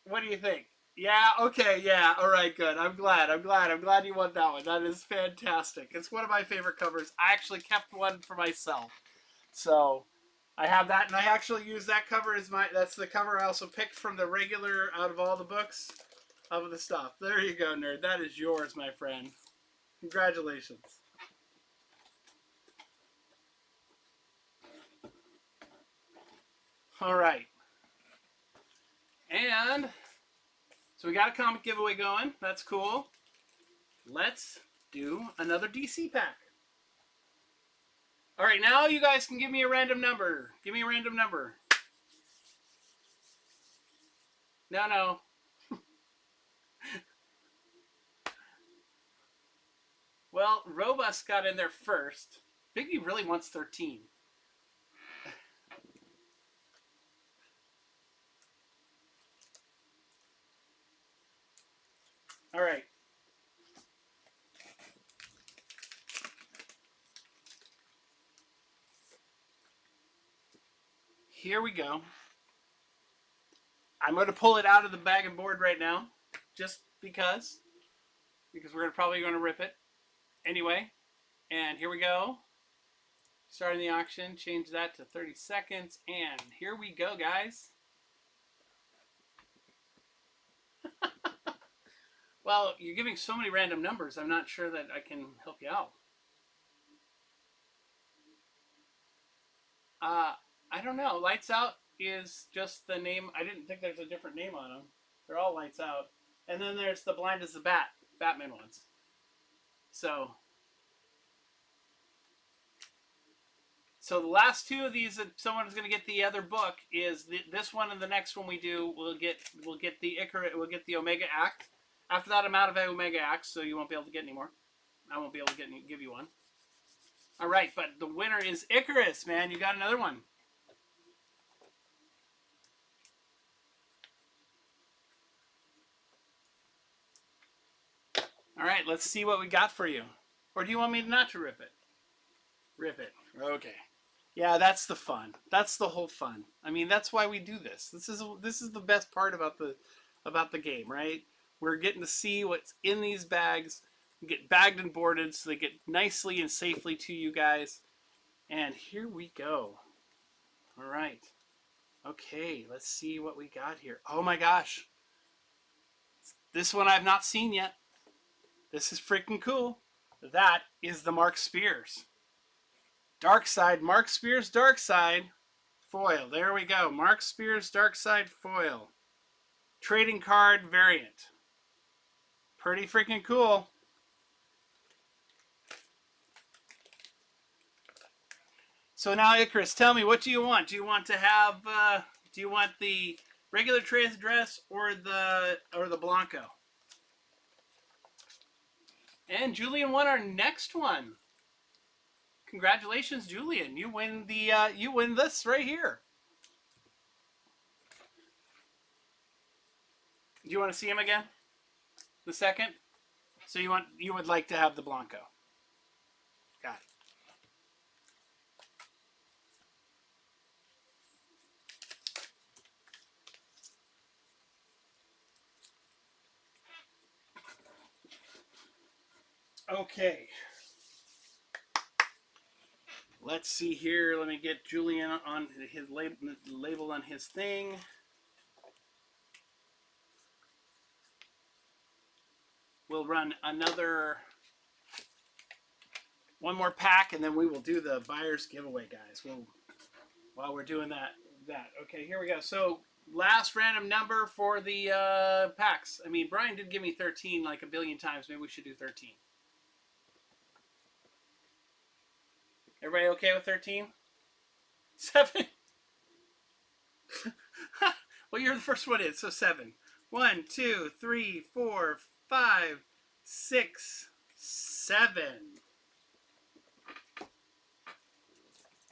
What do you think? Yeah, okay, yeah. All right, good. I'm glad you won that one. That is fantastic. It's one of my favorite covers. I actually kept one for myself. So, I have that, and I actually use that cover as that's the cover I also picked from the regular, out of all the books, of the stuff. There you go, nerd. That is yours, my friend. Congratulations. All right. And so we got a comic giveaway going. That's cool. Let's do another DC pack. All right, now you guys can give me a random number. Give me a random number. No, no. Well, Robust got in there first. Biggie really wants 13. All right. Here we go. I'm going to pull it out of the bag and board right now, just because we're probably going to rip it anyway. And here we go. Starting the auction, change that to 30 seconds, and here we go, guys. Well, you're giving so many random numbers, I'm not sure that I can help you out. I don't know. Lights Out is just the name. I didn't think there's a different name on them. They're all Lights Out. And then there's the Blind as the Bat, Batman ones. So the last two of these, if someone is going to get the other book, is this one and the next one we do. We'll get the Icarus. We'll get the Omega Act. After that, I'm out of Omega Acts, so you won't be able to get any more. I won't be able to give you one. All right, but the winner is Icarus, man. You got another one. All right, let's see what we got for you. Or do you want me not to rip it? Rip it. Okay. Yeah, that's the fun. That's the whole fun. I mean, that's why we do this. This is the best part about the game, right? We're getting to see what's in these bags, get bagged and boarded so they get nicely and safely to you guys. And here we go. All right. Okay, let's see what we got here. Oh my gosh. This one I've not seen yet. This is freaking cool. That is the Mark Spears. Dark Side, Mark Spears Dark Side foil. There we go. Mark Spears Dark Side foil. Trading card variant. Pretty freaking cool. So now, Icarus, tell me, what do you want? Do you want to have? Do you want the regular trade dress or the Blanco? And Julian won our next one. Congratulations, Julian! You win you win this right here. Do you want to see him again? The second. So you would like to have the Blanco. Got it. Okay. Let's see here. Let me get Julian on his label on his thing. We'll run one more pack, and then we will do the buyer's giveaway, guys. While we're doing that. Okay, here we go. So last random number for the packs. I mean, Brian did give me 13 like a billion times. Maybe we should do 13. Everybody okay with 13? 7? Well, you're the first one in, so 7. 1, 2, 3, 4, 5, 6, 7.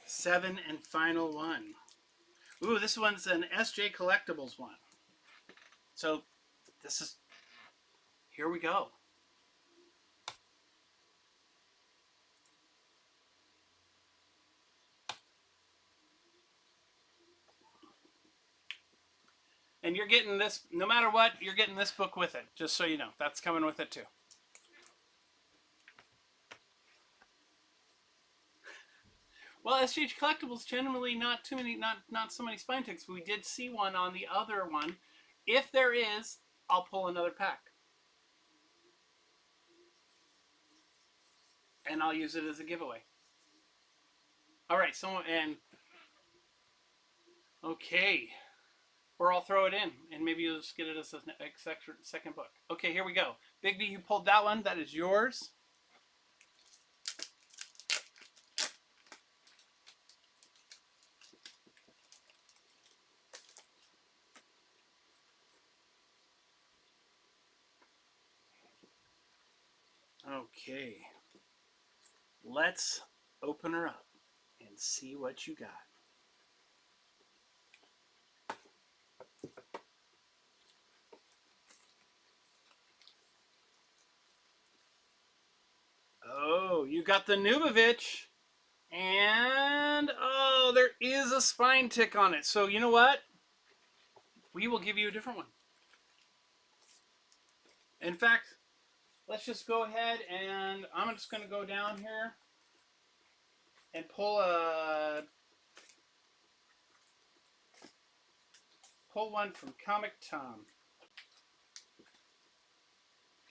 7 and final one. Ooh, this one's an SJ Collectibles one. So this is, here we go. And you're getting this, no matter what, you're getting this book with it, just so you know. That's coming with it too. Well, SGH Collectibles generally not too many, not so many spine ticks. We did see one on the other one. If there is, I'll pull another pack. And I'll use it as a giveaway. All right, okay. Or I'll throw it in, and maybe you'll just get it as a second book. Okay, here we go. Big B, you pulled that one. That is yours. Okay. Let's open her up and see what you got. Oh, you got the Nubavitch. And, oh, there is a spine tick on it. So, you know what? We will give you a different one. In fact, let's just go ahead and I'm just going to go down here and pull one from Comic Tom.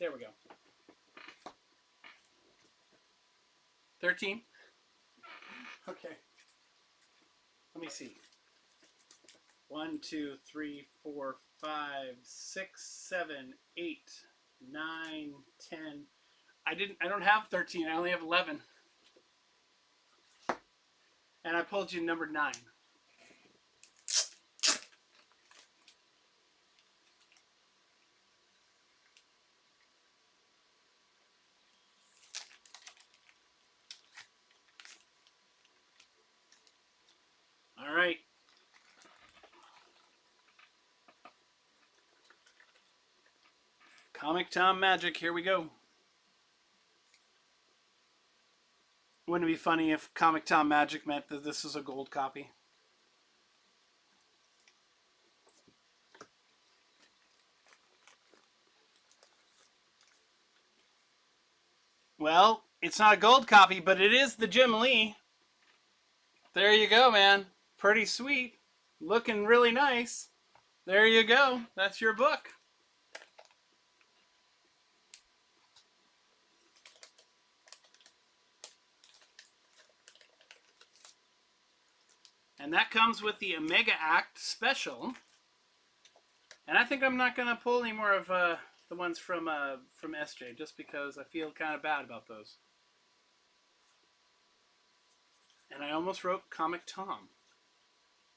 There we go. 13. Okay. Let me see. 1, 2, 3, 4, 5, 6, 7, 8, 9, 10. I don't have 13. I only have 11. And I pulled you number 9. All right. Comic Tom Magik, here we go. Wouldn't it be funny if Comic Tom Magik meant that this is a gold copy? Well, it's not a gold copy, but it is the Jim Lee. There you go, man. Pretty sweet. Looking really nice. There you go. That's your book. And that comes with the Omega Act special. And I think I'm not going to pull any more of the ones from SJ, just because I feel kind of bad about those. And I almost wrote Comic Tom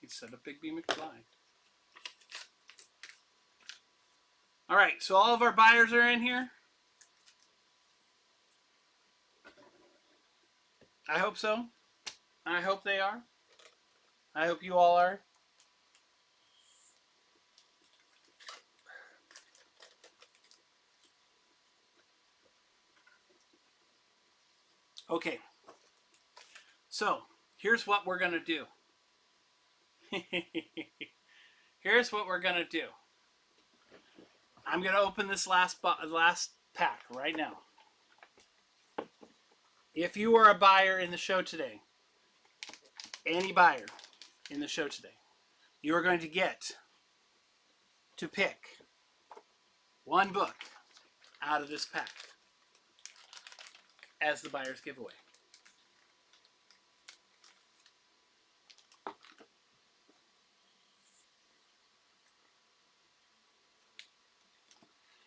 instead of Big B McFly. All right, so all of our buyers are in here. I hope so. I hope they are. I hope you all are. Okay. So, here's what we're going to do. Here's what we're going to do. I'm going to open this last pack right now. If you are a buyer in the show today, any buyer in the show today, you are going to get to pick one book out of this pack as the buyer's giveaway.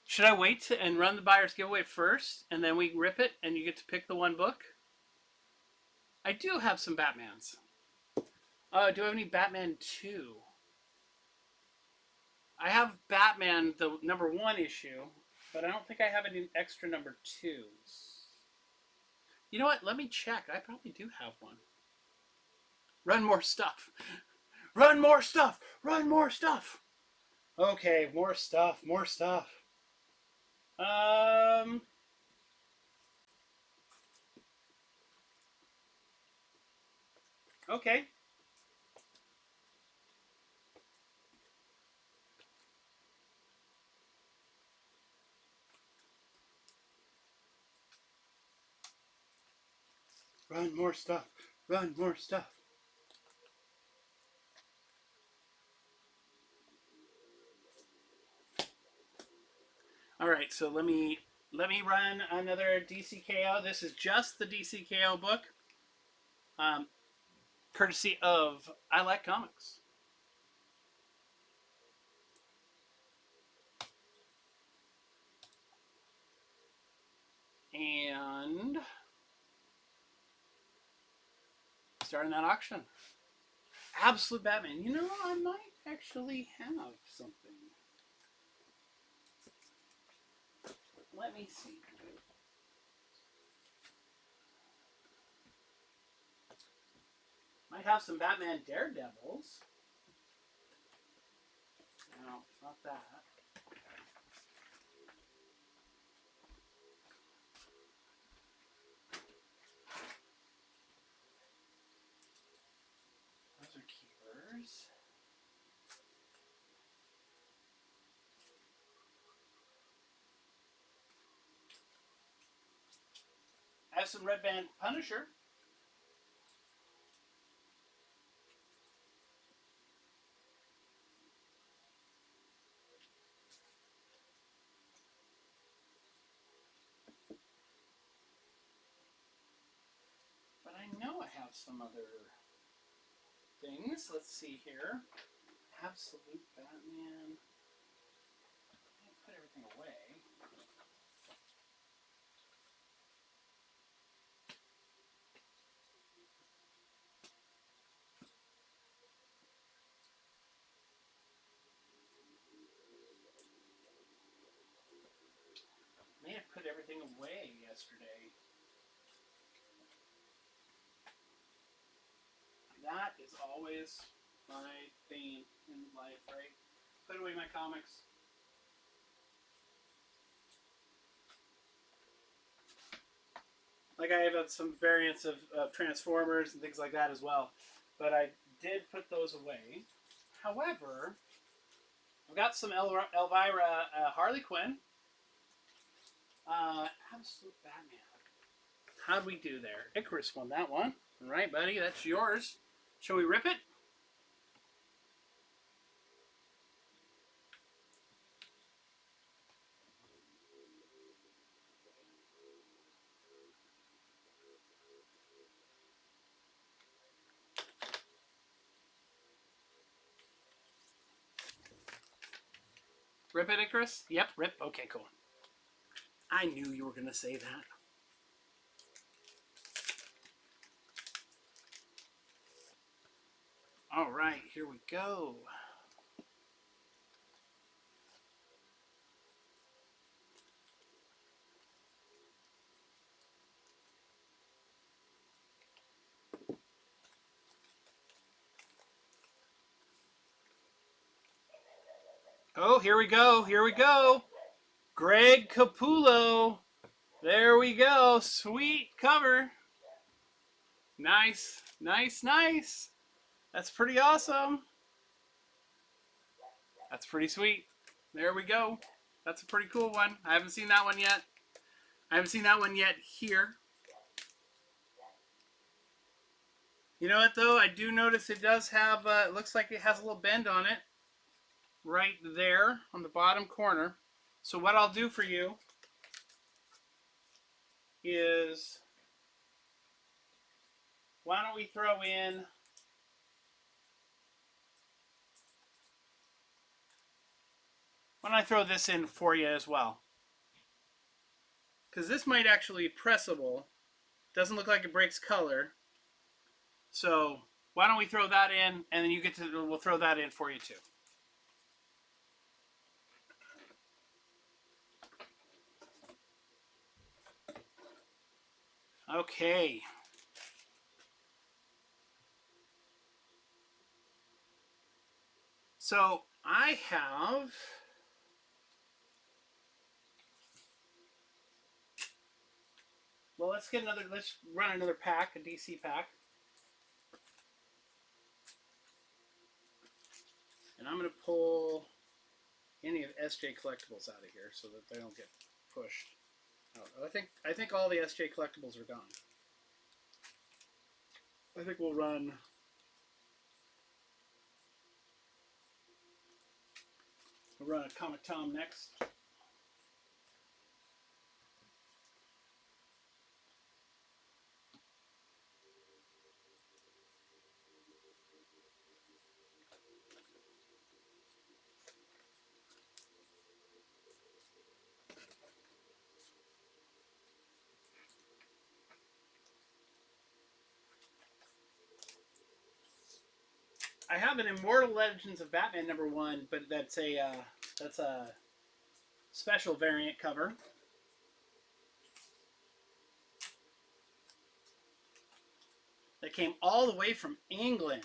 Should I wait and run the buyer's giveaway first, and then we rip it, and you get to pick the one book? I do have some Batmans. Do I have any Batman 2? I have Batman, the #1 issue, but I don't think I have any extra #2s. You know what? Let me check. I probably do have one. Run more stuff. Run more stuff. Run more stuff. Okay, more stuff. More stuff. Okay. Run more stuff. Run more stuff. All right, so let me run another DCKO. This is just the DCKO book, courtesy of I Like Comics. And starting that auction. Absolute Batman. You know, I might actually have something. Let me see. have some Batman Daredevils. No, not that. Those are keepers. I have some Red Band Punisher. But I know I have some other things. Let's see here. Absolute Batman. I put everything away. May have put everything away yesterday. That is always my theme in life, right? Put away my comics. Like I have some variants of Transformers and things like that as well. But I did put those away. However, I've got some Elvira Harley Quinn. Absolute Batman. How'd we do there? Icarus won that one. All right, buddy, that's yours. Shall we rip it? Rip it, Icarus? Yep, rip. Okay, cool. I knew you were going to say that. All right, here we go. Oh, here we go. Here we go. Greg Capullo. There we go. Sweet cover. Nice. Nice, nice. That's pretty awesome. That's pretty sweet. There we go. That's a pretty cool one. I haven't seen that one yet. I haven't seen that one yet here. You know what, though? I do notice it does have, it looks like it has a little bend on it. Right there on the bottom corner. So what I'll do for you is, why don't we throw in this in for you as well? Because this might actually be pressable. Doesn't look like it breaks color. So why don't we throw that in, and then you get to, we'll throw that in for you too. Okay. So I have, well, let's run another pack, a DC pack. And I'm going to pull any of SJ Collectibles out of here so that they don't get pushed. Oh, I think all the SJ Collectibles are gone. I think we'll run a Comic Tom next. I have an Immortal Legends of Batman #1, but that's a special variant cover. That came all the way from England.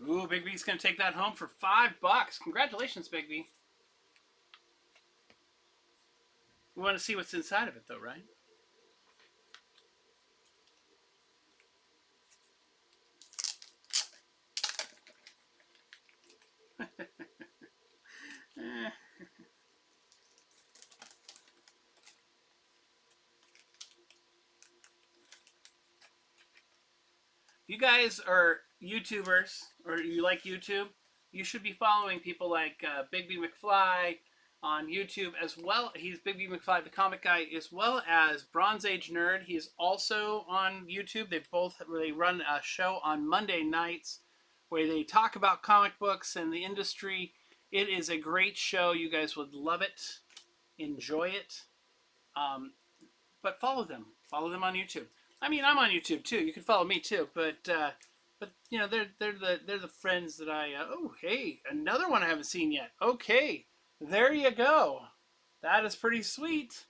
Ooh, Big B's going to take that home for $5. Congratulations, Big B. We want to see what's inside of it, though, right? You guys are YouTubers, or you like YouTube, you should be following people like Big B McFly on YouTube as well. He's Big B McFly, the comic guy, as well as Bronze Age Nerd. He's also on YouTube. They run a show on Monday nights where they talk about comic books and the industry. It is a great show. You guys would love it, enjoy it. But follow them. Follow them on YouTube. I mean, I'm on YouTube too. You can follow me too. But you know, they're the friends that I. Oh, hey, another one I haven't seen yet. Okay, there you go. That is pretty sweet.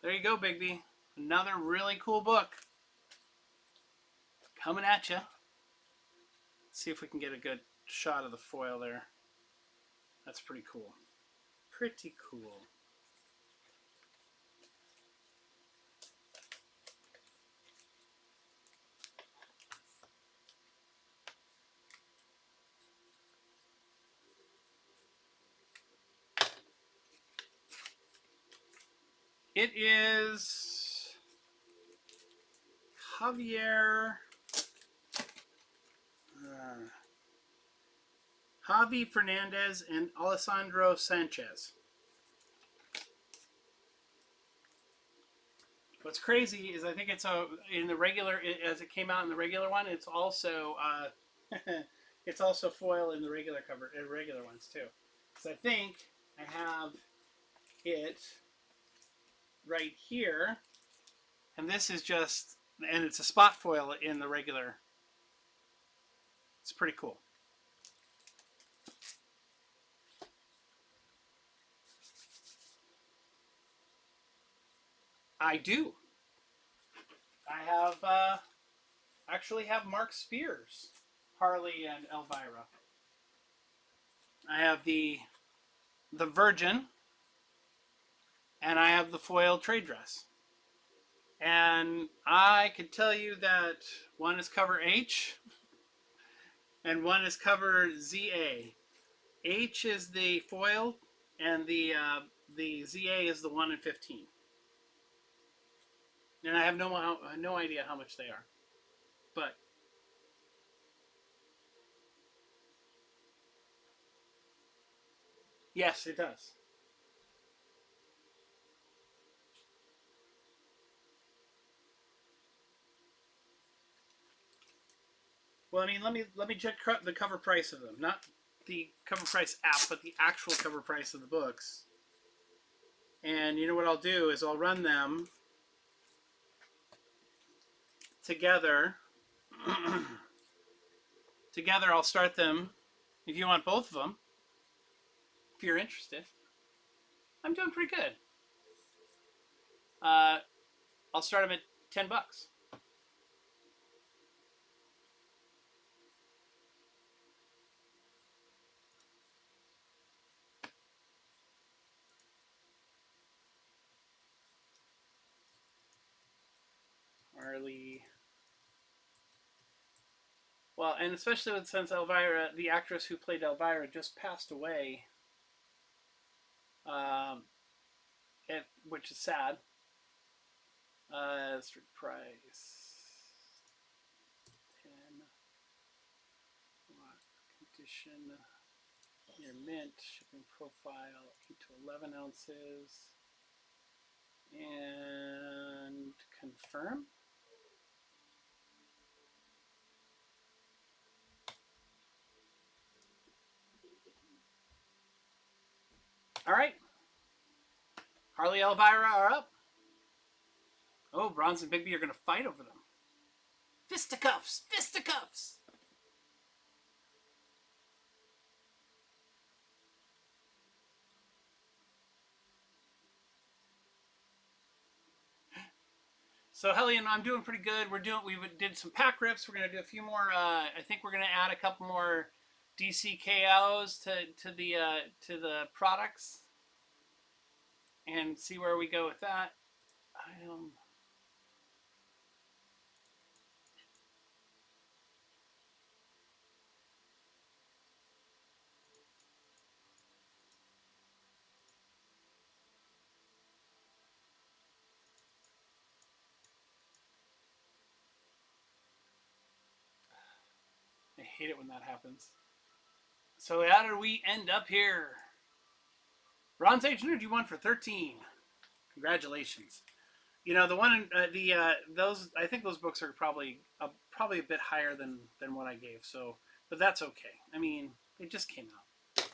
There you go, Bigby. Another really cool book coming at you. See if we can get a good shot of the foil there. That's pretty cool. Pretty cool. It is Javi Fernandez and Alessandro Sanchez. What's crazy is I think it's in the regular, as it came out in the regular one, it's also it's also foil in the regular cover, regular ones too. So I think I have it right here, and this is just, and it's a spot foil in the regular. It's pretty cool. I do. I have actually have Mark Spears, Harley and Elvira. I have the Virgin, and I have the foil trade dress. And I can tell you that one is cover H and one is cover ZA. H is the foil and the ZA is the 1 in 15. And I have no idea how much they are. But yes, it does. Well, I mean, let me check the cover price of them. Not the cover price app, but the actual cover price of the books. And you know what I'll do is I'll run them together. Together, I'll start them. If you want both of them, if you're interested, I'm doing pretty good. I'll start them at $10. Harley. Well, and especially since Elvira, the actress who played Elvira, just passed away, which is sad. Street price 10. Condition near mint. Shipping profile 8 to 11 ounces. And confirm. All right. Harley, Elvira are up. Oh, Bronze and Bigby are going to fight over them. Fisticuffs! Fisticuffs! So Hellion, I'm doing pretty good. We did some pack rips. We're gonna do a few more. I think we're gonna add a couple more DCKOs to the products and see where we go with that. I hate it when that happens. So how did we end up here? Bronze Age Nerd, you won for 13. Congratulations. You know the one those I think those books are probably a bit higher than what I gave. So, but that's okay. I mean, they just came out,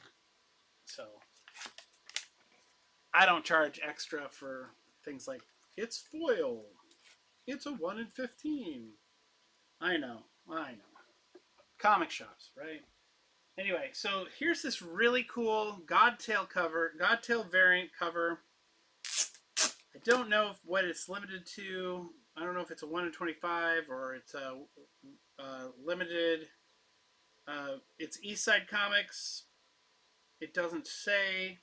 so I don't charge extra for things like it's foil. It's a 1 in 15. I know. Comic shops, right? Anyway, so here's this really cool Godtail variant cover. I don't know what it's limited to. I don't know if it's a 1 in 25 or it's a limited. It's Eastside Comics. It doesn't say.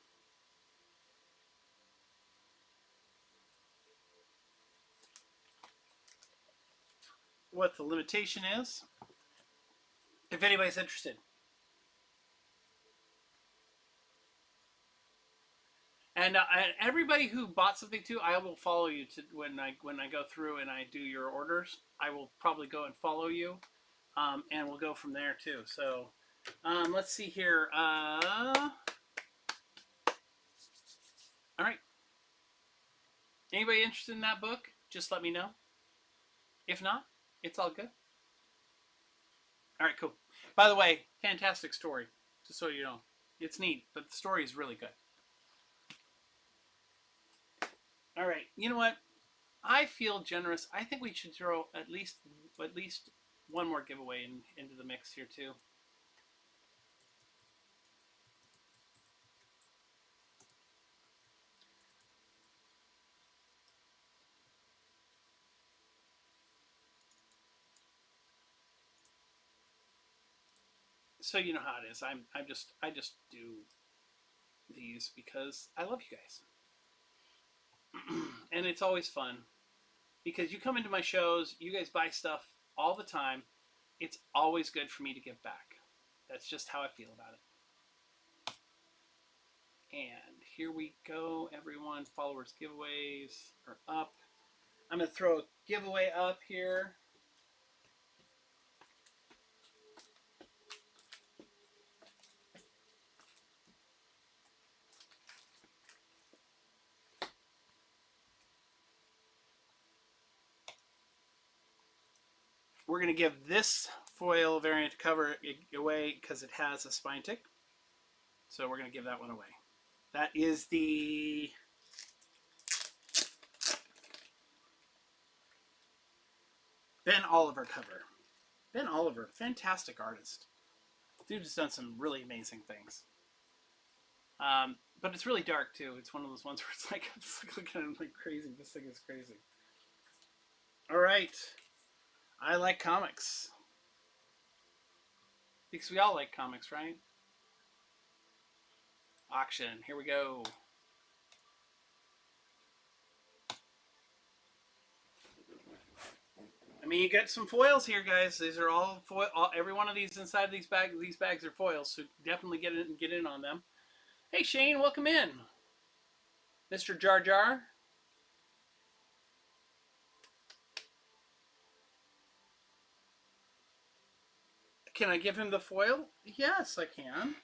What the limitation is, if anybody's interested. And everybody who bought something too, I will follow you to when I go through and I do your orders. I will probably go and follow you, and we'll go from there too. So let's see here. All right. Anybody interested in that book? Just let me know. If not, it's all good. All right, cool. By the way, fantastic story. Just so you know, it's neat, but the story is really good. All right, you know what? I feel generous. I think we should throw at least one more giveaway into the mix here too. So you know how it is. I just do these because I love you guys. And it's always fun because you come into my shows, you guys buy stuff all the time. It's always good for me to give back. That's just how I feel about it. And here we go, everyone. Followers giveaways are up. I'm going to throw a giveaway up here. We're going to give this foil variant cover away because it has a spine tick. So we're going to give that one away. That is the Ben Oliver cover. Ben Oliver, fantastic artist. Dude has done some really amazing things. But it's really dark too. It's one of those ones where it's like, I'm just looking at it like crazy. This thing is crazy. All right. I like comics. Because we all like comics, right? Auction. Here we go. I mean, you get some foils here, guys. These are all foil. Every one of these inside these bags are foils, so definitely get in on them. Hey, Shane, welcome in, Mr. Jar Jar. Can I give him the foil? Yes, I can.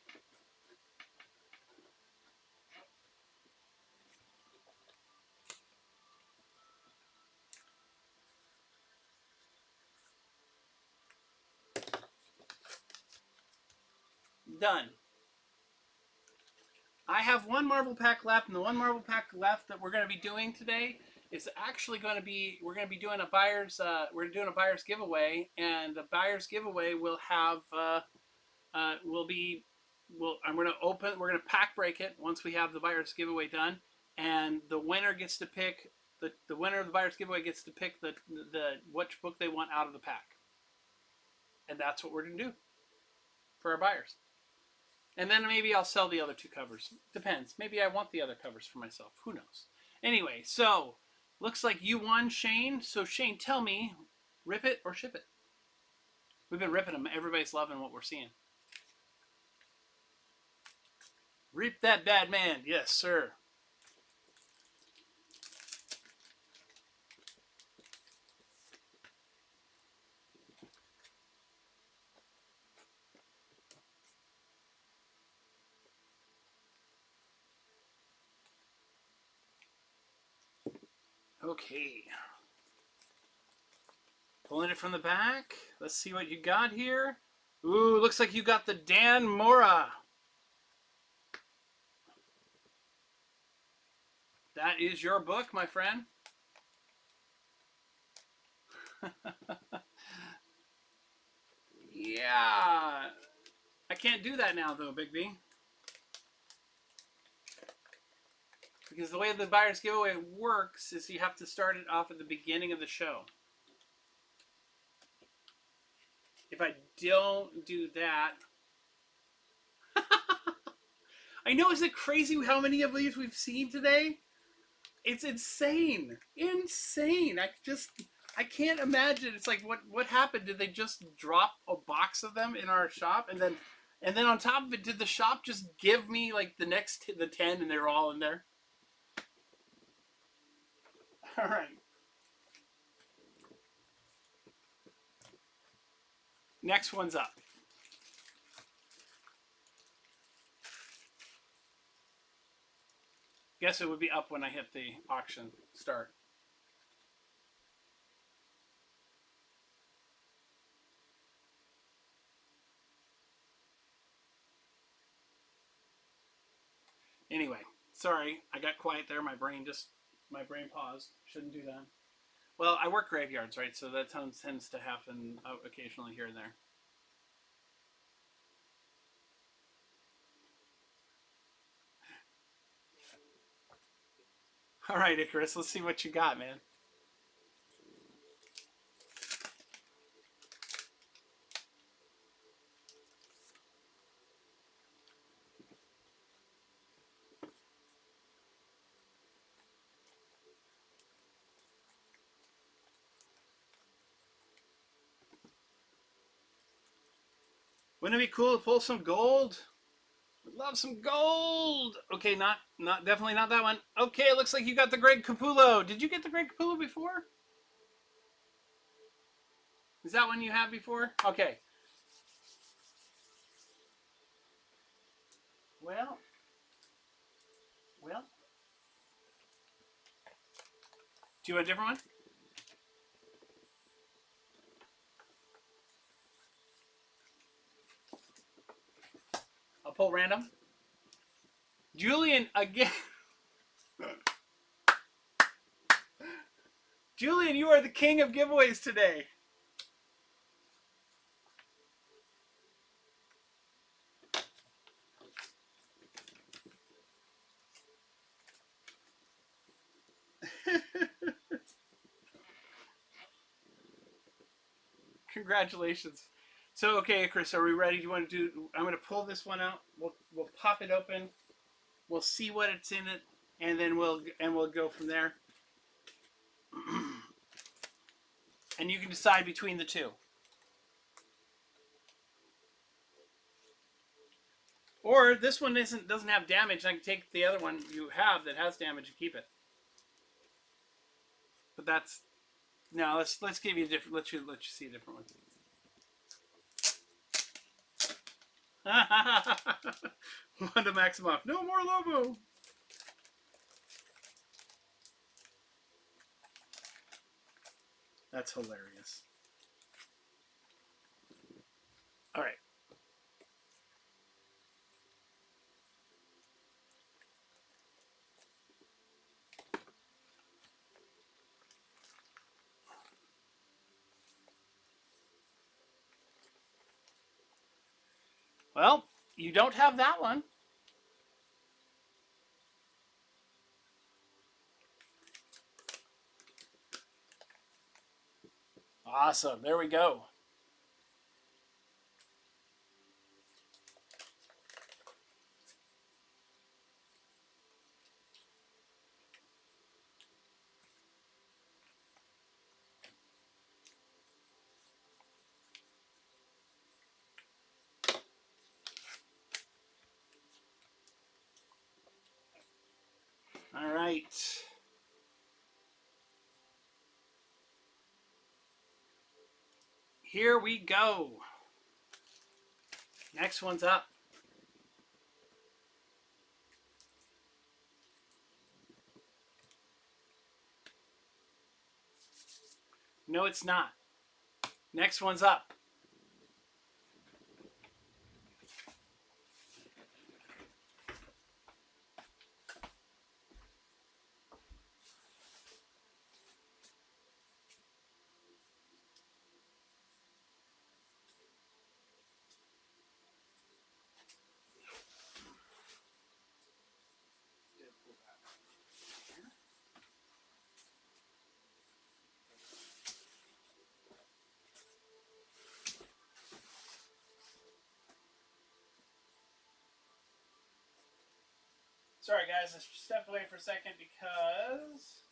Done. I have one Marvel pack left, and the one Marvel pack left that we're going to be doing today is actually going to be, we're going to be doing a buyer's, giveaway, and the buyer's giveaway will have, I'm going to pack break it once we have the buyer's giveaway done, and the winner gets to pick the winner of the buyer's giveaway gets to pick the which book they want out of the pack. And that's what we're going to do for our buyers. And then maybe I'll sell the other 2 covers. Depends. Maybe I want the other covers for myself. Who knows? Anyway, so looks like you won, Shane. So Shane, tell me, rip it or ship it? We've been ripping them. Everybody's loving what we're seeing. Rip that bad man. Yes, sir. Okay. Pulling it from the back. Let's see what you got here. Ooh, looks like you got the Dan Mora. That is your book, my friend. Yeah. I can't do that now, though, Big B. Because the way the buyer's giveaway works is you have to start it off at the beginning of the show. If I don't do that... I know, isn't it crazy how many of these we've seen today? It's insane. Insane. I can't imagine. It's like, what happened? Did they just drop a box of them in our shop? And then on top of it, did the shop just give me like the 10 and they're all in there? All right. Next one's up. Guess it would be up when I hit the auction start. Anyway, sorry, I got quiet there. My brain paused. Shouldn't do that. Well, I work graveyards, right? So that tends to happen occasionally here and there. All right, Icarus, let's see what you got, man. Wouldn't it be cool to pull some gold? Would love some gold. Okay, definitely not that one. Okay, it looks like you got the Greg Capullo. Did you get the Greg Capullo before? Is that one you had before? Okay. Well. Do you want a different one? I'll pull random. Julian again. Julian, you are the king of giveaways today. Congratulations. So, okay, Chris, are we ready? Do you want to do? I'm going to pull this one out. We'll pop it open. We'll see what it's in it, and then we'll go from there. And you can decide between the two. Or this one doesn't have damage. I can take the other one you have that has damage and keep it. But that's no. Let's give you a different. Let you see a different one. Wanda Maximoff. No more Lobo. That's hilarious. All right. Well, you don't have that one. Awesome. There we go. All right. Here we go. Next one's up. No, it's not. Next one's up. Sorry, guys, I stepped away for a second because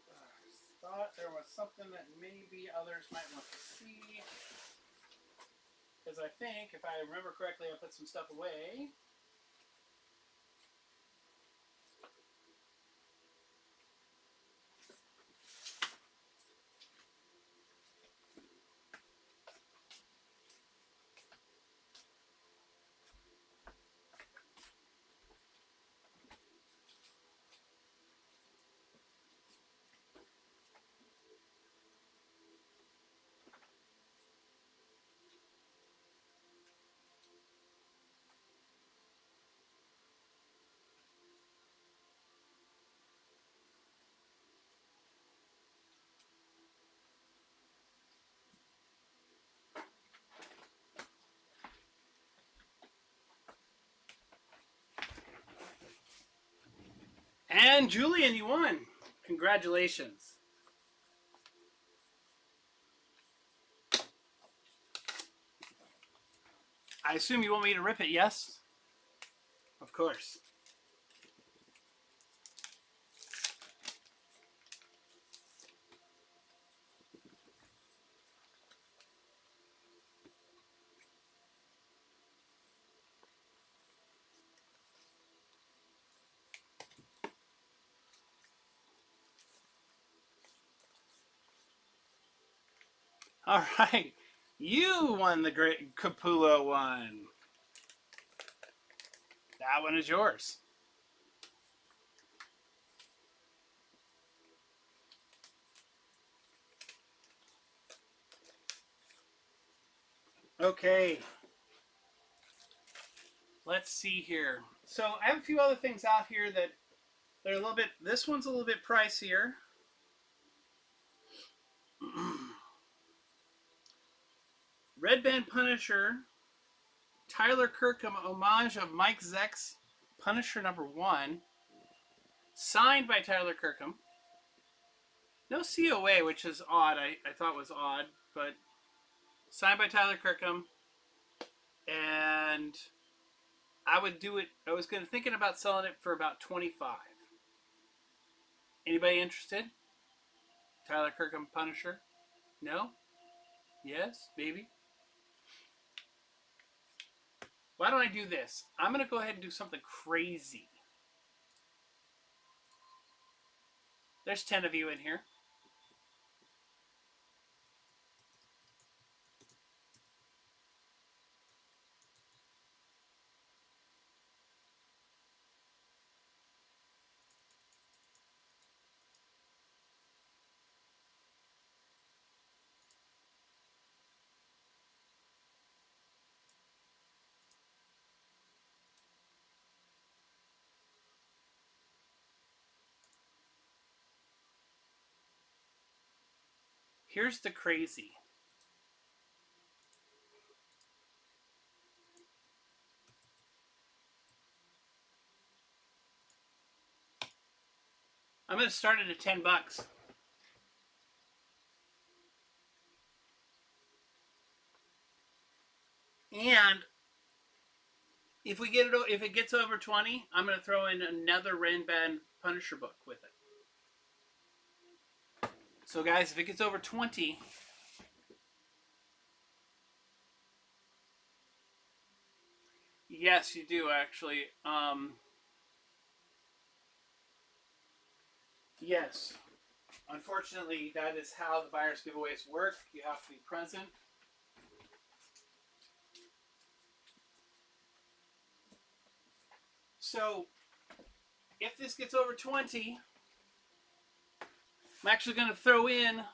I thought there was something that maybe others might want to see. Because I think, if I remember correctly, I put some stuff away. And Julian, you won. Congratulations. I assume you want me to rip it, yes? Of course. All right. You won the great Capullo one. That one is yours. Okay. Let's see here. So I have a few other things out here that they're a little bit, this one's a little bit pricier. Red Band Punisher, Tyler Kirkham, homage of Mike Zeck's Punisher #1, signed by Tyler Kirkham. No COA, which is odd. I thought was odd, but signed by Tyler Kirkham. And I would do it. I was thinking about selling it for about $25. Anybody interested? Tyler Kirkham Punisher? No? Yes? Maybe? Why don't I do this? I'm going to go ahead and do something crazy. There's 10 of you in here. Here's the crazy. I'm going to start it at $10. And if it gets over 20, I'm going to throw in another Ranbad Punisher book with it. So guys, if it gets over 20, yes, you do actually. Yes. Unfortunately, that is how the buyer's giveaways work. You have to be present. So, if this gets over 20, I'm actually going to throw in...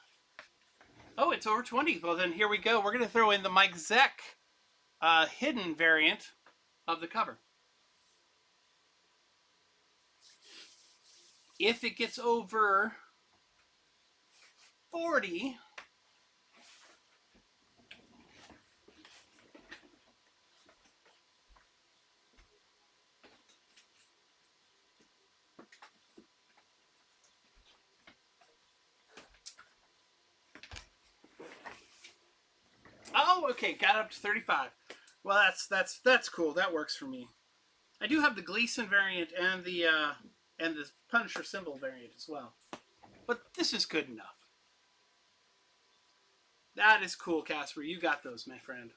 Oh, it's over 20. Well, then here we go. We're going to throw in the Magik hidden variant of the cover. If it gets over 40... Oh, okay, got up to 35. Well, that's cool. That works for me. I do have the Gleason variant and the Punisher symbol variant as well. But this is good enough. That is cool, Casper. You got those, my friend.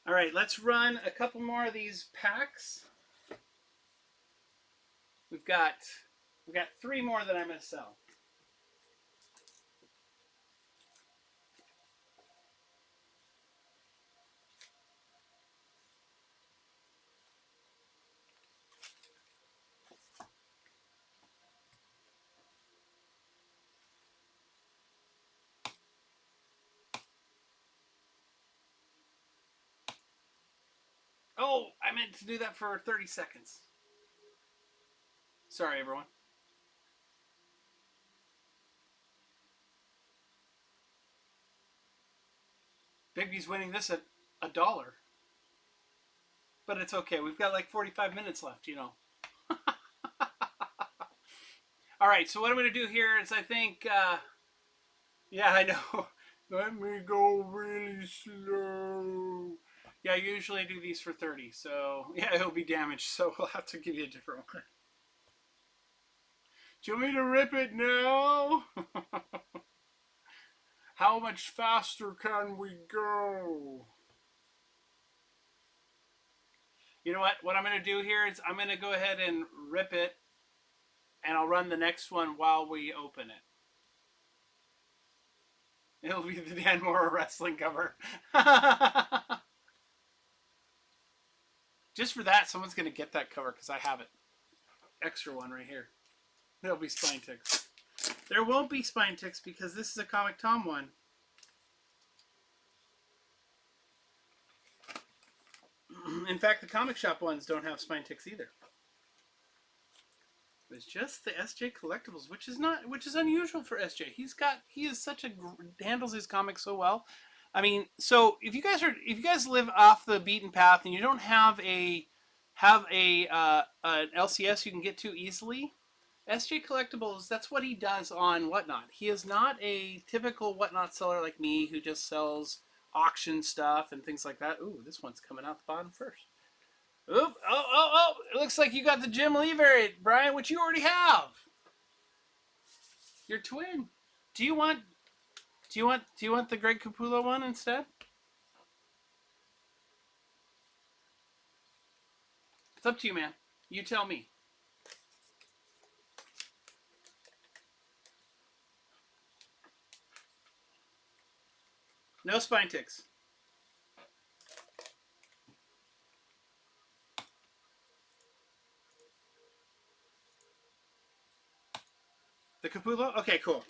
All right, let's run a couple more of these packs. We've got 3 more that I'm going to sell. Oh, I meant to do that for 30 seconds. Sorry, everyone. Bigby's winning this at $1. But it's okay. We've got like 45 minutes left, you know. All right, so what I'm going to do here is I think... yeah, I know. Let me go really slow. Yeah, I usually do these for 30, so yeah, it'll be damaged, so we'll have to give you a different one. Do you want me to rip it now? How much faster can we go? You know what? What I'm going to do here is I'm going to go ahead and rip it, and I'll run the next one while we open it. It'll be the Dan Mora wrestling cover. Just for that, someone's going to get that cover because I have it. Extra one right here. There'll be spine ticks. There won't be spine ticks because this is a Comic Tom one. In fact, the comic shop ones don't have spine ticks either. It's just the SJ collectibles, which is unusual for SJ. He is such a handles his comics so well. I mean, so if you guys live off the beaten path and you don't have an LCS you can get to easily, SJ Collectibles, that's what he does on Whatnot. He is not a typical Whatnot seller like me who just sells auction stuff and things like that. Ooh, this one's coming out the bottom first. Oop, oh, it looks like you got the Jim Lee variant, Brian, which you already have. Your twin. Do you want the Greg Capullo one instead? It's up to you, man. You tell me. No spine ticks. The Capullo? Okay, cool.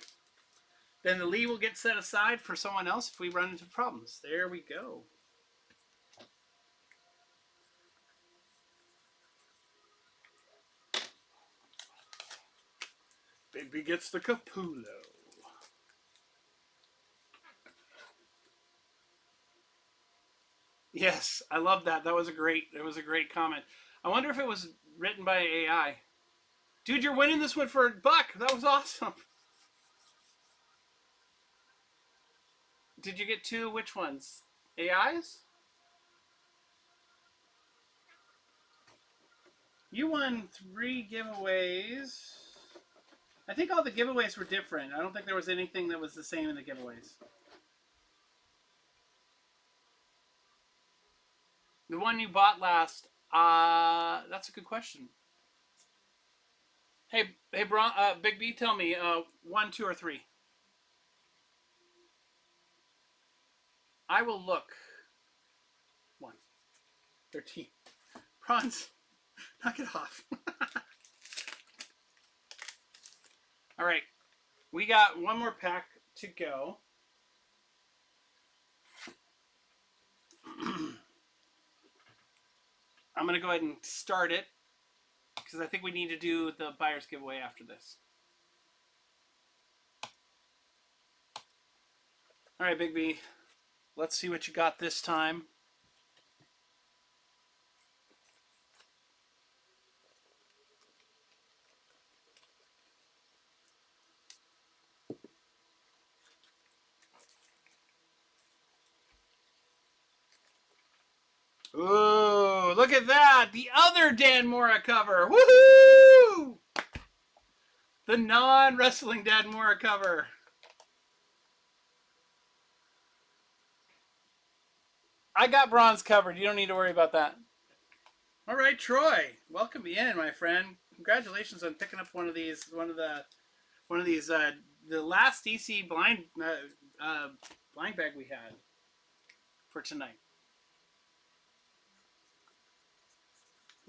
Then the Lee will get set aside for someone else if we run into problems. There we go. Bigby gets the Capullo. Yes, I love that. That was a great comment. I wonder if it was written by AI. Dude, you're winning this one for $1. That was awesome. Did you get 2? Which ones? AIs? You won 3 giveaways. I think all the giveaways were different. I don't think there was anything that was the same in the giveaways. The one you bought last, that's a good question. Hey, Big B, tell me, 1, 2, or 3? I will look. 1. 13. Bronze, knock it off. All right, we got one more pack to go. I'm going to go ahead and start it because I think we need to do the buyer's giveaway after this. All right, Big B, let's see what you got this time. Ooh, look at that. The other Dan Mora cover. Woohoo! The non-wrestling Dan Mora cover. I got bronze covered. You don't need to worry about that. All right, Troy. Welcome in, my friend. Congratulations on picking up one of these. The last DC blind bag we had for tonight.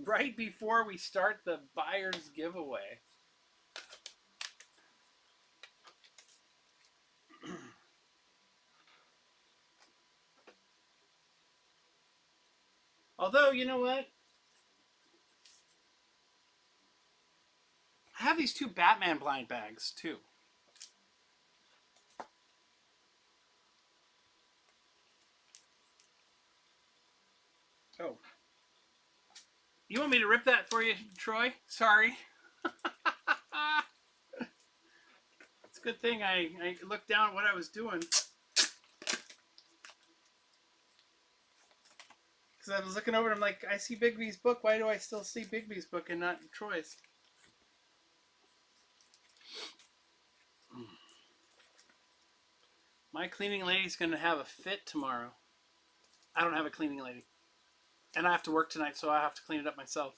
Right before we start the buyer's giveaway. Although, you know what? I have these 2 Batman blind bags, too. Oh. You want me to rip that for you, Troy? Sorry. It's a good thing I looked down at what I was doing. Because I was looking over and I'm like, I see Big B's book. Why do I still see Big B's book and not Troy's? My cleaning lady's going to have a fit tomorrow. I don't have a cleaning lady. And I have to work tonight, so I have to clean it up myself.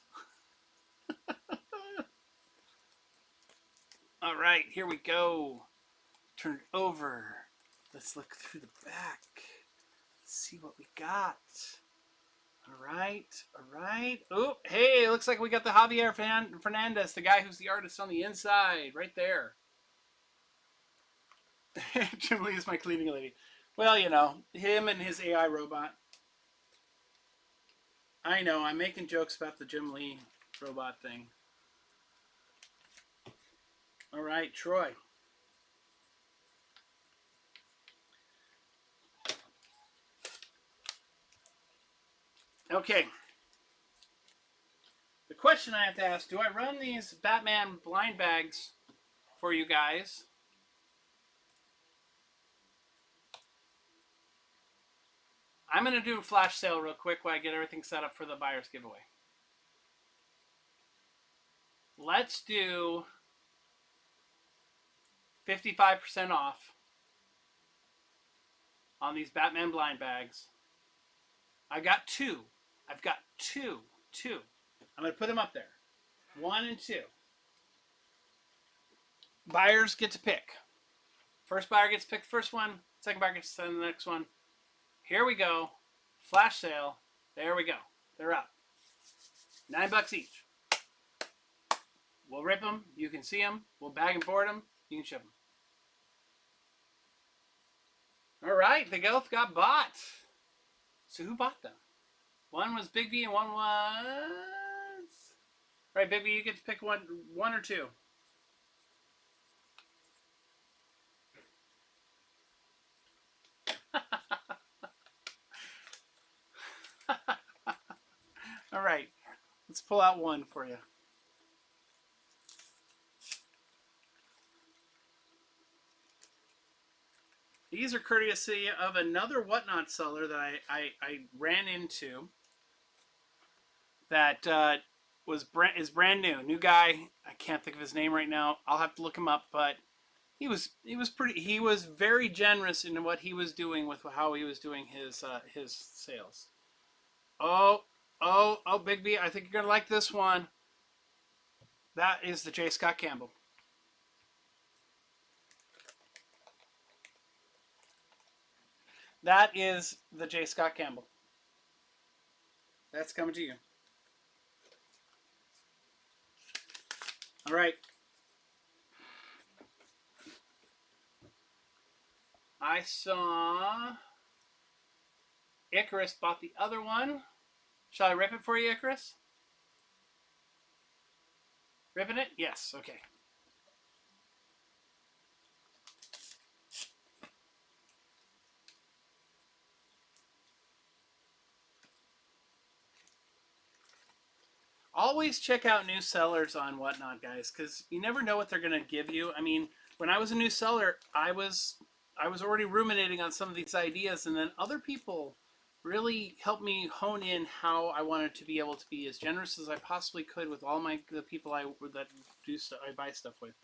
All right, here we go. Turn it over. Let's look through the back. Let's see what we got. All right, all right. Oh, hey, looks like we got the Javier Fernandez, the guy who's the artist on the inside, right there. Jim Lee is my cleaning lady. Well, you know, him and his AI robot. I know, I'm making jokes about the Jim Lee robot thing. All right, Troy. Okay. The question I have to ask, do I run these Batman blind bags for you guys? I'm going to do a flash sale real quick while I get everything set up for the buyer's giveaway. Let's do 55% off on these Batman blind bags. I've got 2. I've got two. I'm going to put them up there. 1 and 2. Buyers get to pick. First buyer gets to pick the first one. Second buyer gets to send the next one. Here we go. Flash sale. There we go. They're up. $9 each. We'll rip them. You can see them. We'll bag and board them. You can ship them. All right. They both got bought. So who bought them? One was Big B and one was... All right, Big B, you get to pick one or 2. All right. Let's pull out one for you. These are courtesy of another Whatnot seller that I ran into. That is brand new guy. I can't think of his name right now. I'll have to look him up, but he was very generous in what he was doing with how he was doing his sales. Oh, Big B, I think you're gonna like this one. That is the J. Scott Campbell. That is the J. Scott Campbell. That's coming to you. All right. I saw Icarus bought the other one. Shall I rip it for you, Icarus? Ripping it? Yes, okay. Always check out new sellers on Whatnot, guys, because you never know what they're going to give you. I mean, when I was a new seller, I was already ruminating on some of these ideas, and then other people really helped me hone in how I wanted to be able to be as generous as I possibly could with all the people I buy stuff with.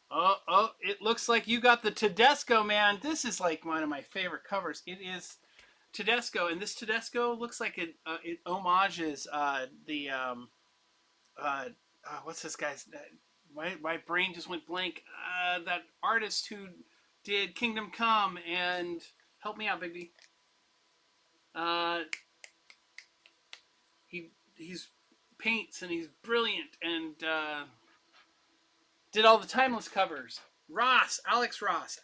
Oh, it looks like you got the Tedesco, man. This is like one of my favorite covers. It is Tedesco, and this Tedesco looks like it homages what's this guy's? My brain just went blank. That artist who did Kingdom Come and help me out, baby. He's paints and he's brilliant and did all the Timeless covers. Alex Ross.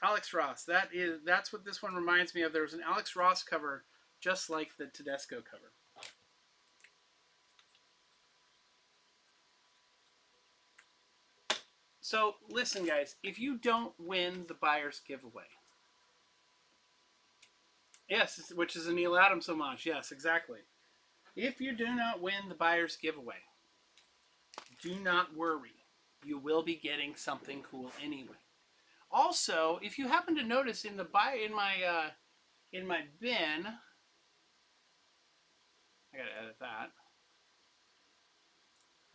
That's what this one reminds me of. There was an Alex Ross cover just like the Tedesco cover. So listen, guys, if you don't win the buyer's giveaway, yes, which is a Neil Adams homage, yes, exactly. If you do not win the buyer's giveaway, do not worry. You will be getting something cool anyway. Also, if you happen to notice in my bin, I gotta edit that.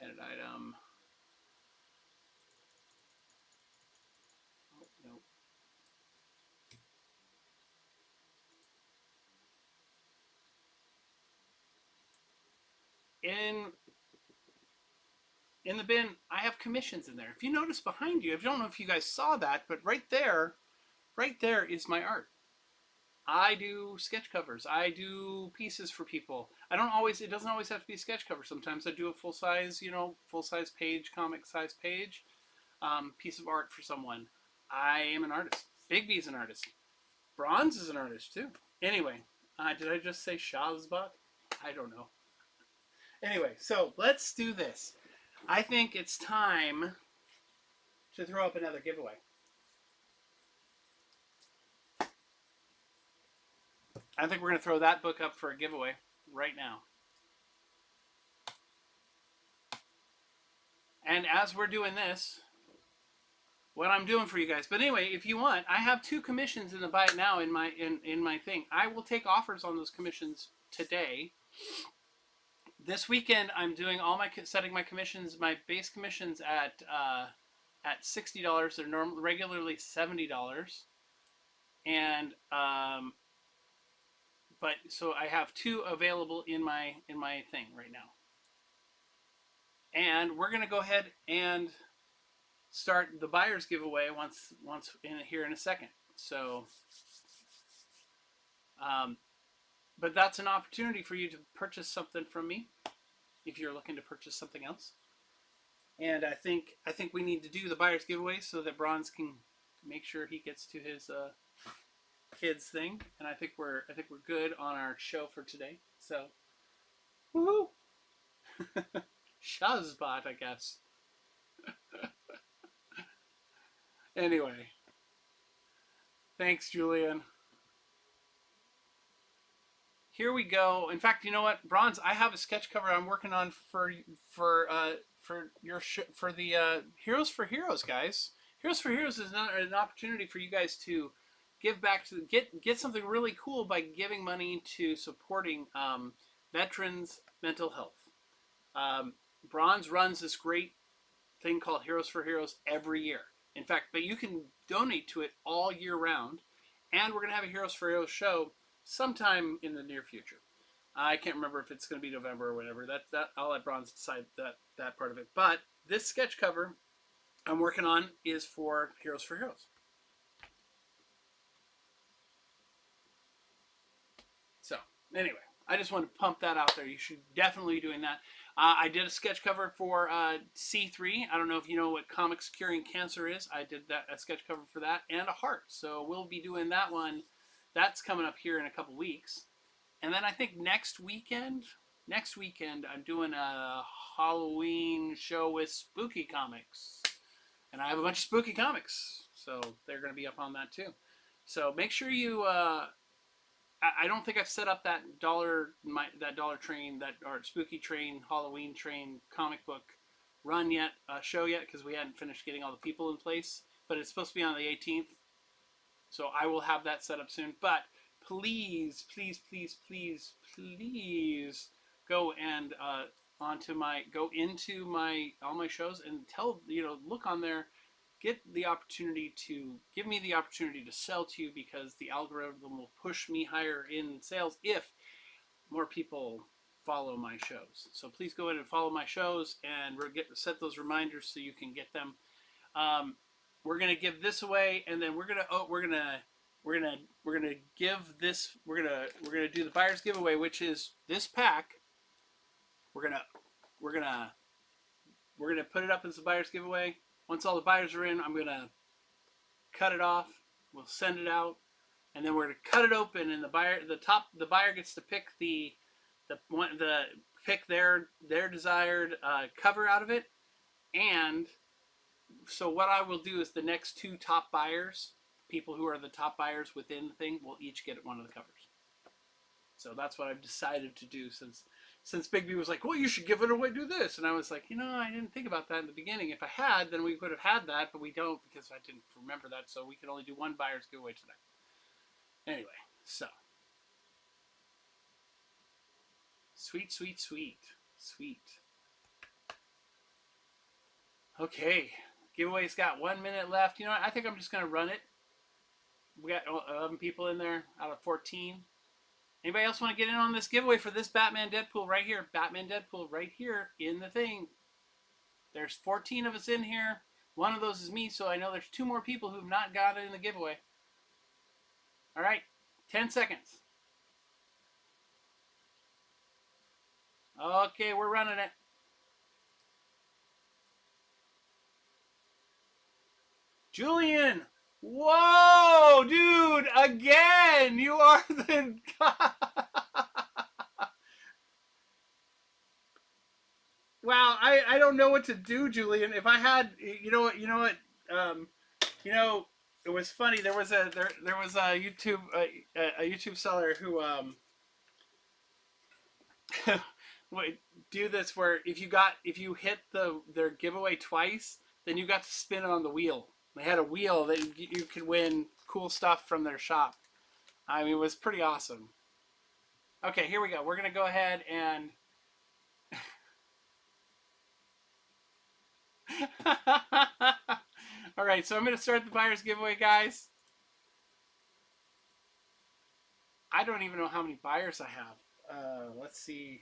Edit item. Oh, no. In the bin, I have commissions in there. If you notice behind you, I don't know if you guys saw that, but right there is my art. I do sketch covers. I do pieces for people. It doesn't always have to be a sketch cover. Sometimes I do a full-size page, comic-size page, piece of art for someone. I am an artist. Big B is an artist. Bronze is an artist, too. Anyway, did I just say Shazbot? I don't know. Anyway, so let's do this. I think it's time to throw up another giveaway. I think we're going to throw that book up for a giveaway right now. And as we're doing this, what I'm doing for you guys. But anyway, if you want, I have 2 commissions in the buy it now in my thing. I will take offers on those commissions today. This weekend, I'm doing setting my commissions, my base commissions at $60. They're regularly $70, and but so I have 2 available in my thing right now, and we're gonna go ahead and start the buyer's giveaway once here in a second. So, but that's an opportunity for you to purchase something from me if you're looking to purchase something else. And I think we need to do the buyer's giveaway so that Bronze can make sure he gets to his kids thing. And I think we're good on our show for today. So, woohoo! Shazbot, I guess. Anyway, thanks, Julian. here we go. In fact, you know what, Bronze? I have a sketch cover I'm working on for your for the Heroes for Heroes, guys. Heroes for Heroes is not an opportunity for you guys to give back to get something really cool by giving money to supporting veterans' mental health. Bronze runs this great thing called Heroes for Heroes every year. In fact, but you can donate to it all year round. And we're going to have a Heroes for Heroes show sometime in the near future. I can't remember if it's going to be November or whatever. That I'll let Bronze decide that part of it. But this sketch cover I'm working on is for Heroes for Heroes. So anyway, I just want to pump that out there. You should definitely be doing that. I did a sketch cover for C3. I don't know if you know what Comics Curing Cancer is. I did a sketch cover for that and a heart. So we'll be doing that one. That's coming up here in a couple weeks. And then I think next weekend, I'm doing a Halloween show with Spooky Comics. And I have a bunch of Spooky Comics. So they're going to be up on that too. So make sure you... I don't think I've set up that dollar train, or Spooky Train, Halloween Train comic book run yet, show yet, because we hadn't finished getting all the people in place. But it's supposed to be on the 18th, so I will have that set up soon. But please, please, please, please, please go and go into all my shows and look on there. Get the opportunity to give me the opportunity to sell to you, because the algorithm will push me higher in sales if more people follow my shows. So please go in and follow my shows and set those reminders so you can get them. We're gonna give this away, and then we're gonna give this. We're gonna do the buyer's giveaway, which is this pack. We're gonna put it up as the buyer's giveaway. Once all the buyers are in, I'm going to cut it off. We'll send it out, and then we're going to cut it open, and the buyer gets to pick pick their desired cover out of it. And so what I will do is the next two top buyers, people who are the top buyers within the thing, will each get one of the covers. So that's what I've decided to do since Big B was like, well, you should give it away, do this. And I was like, I didn't think about that in the beginning. If I had, then we could have had that, but we don't, because I didn't remember that. So we can only do one buyer's giveaway tonight. Anyway, so. Sweet, sweet, sweet, sweet. Okay, giveaway's got 1 minute left. You know what? I think I'm just going to run it. We got 11 people in there out of 14. Anybody else want to get in on this giveaway for this Batman Deadpool right here? Batman Deadpool right here in the thing. There's 14 of us in here. One of those is me, so I know there's 2 more people who've not got it in the giveaway. All right, 10 seconds. Okay, we're running it. Julian! Whoa, dude, again, you are the god. Wow, I don't know what to do, Julian. If I had, you know what, it was funny. There was a YouTube seller who would do this where if you hit their giveaway twice, then you got to spin it on the wheel. They had a wheel that you could win cool stuff from their shop. I mean, it was pretty awesome. Okay, here we go. We're going to go ahead and... All right, so I'm going to start the buyer's giveaway, guys. I don't even know how many buyers I have. Let's see.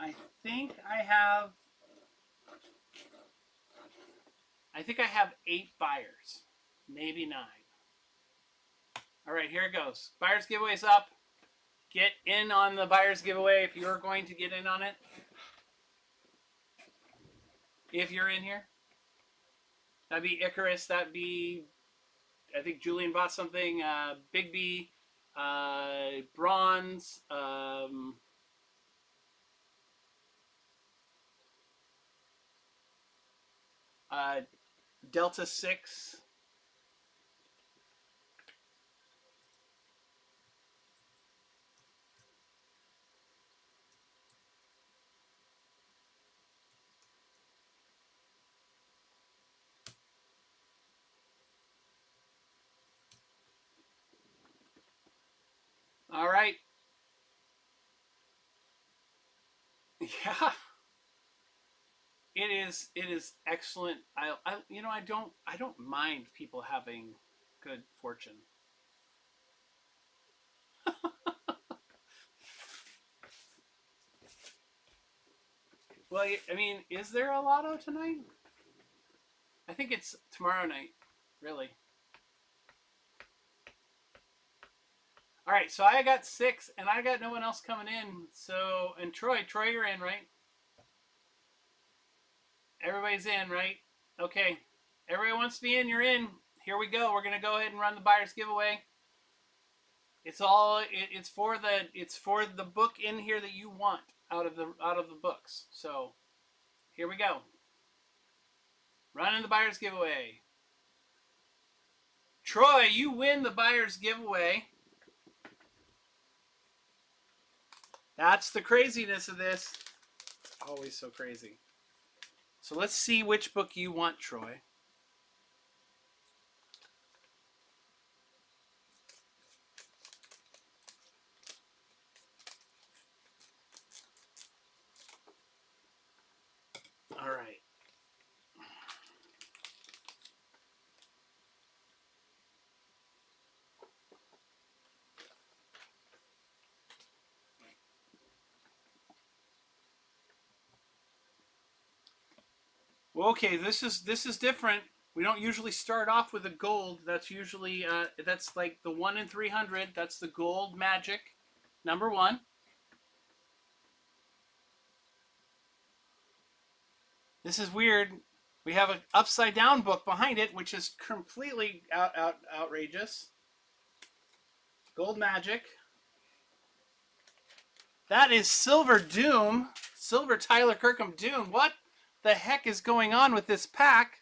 I think I have 8 buyers, maybe 9. All right, here it goes. Buyer's giveaway's up. Get in on the buyer's giveaway if you're going to get in on it. If you're in here. That'd be Icarus. That'd be, I think Julian bought something. Big B. Bronze. Delta 6, All right. Yeah. It is excellent. I don't mind people having good fortune. Well, I mean, is there a lotto tonight? I think it's tomorrow night, really. All right, so I got 6, and I got no one else coming in. So, and Troy, you're in, right? Everybody's in, right? Okay. Everyone wants to be in, you're in. Here we go. We're gonna go ahead and run the buyer's giveaway. It's all it's for the book in here that you want out of the books. So here we go. Running the buyer's giveaway. Troy, you win the buyer's giveaway. That's the craziness of this. It's always so crazy. So let's see which book you want, Troy. All right. Well, okay, this is different. We don't usually start off with a gold. That's usually that's like the 1 in 300. That's the gold Magik, number 1. This is weird. We have an upside down book behind it, which is completely outrageous. Gold Magik. That is Silver Doom. Silver Tyler Kirkham Doom. What the heck is going on with this pack?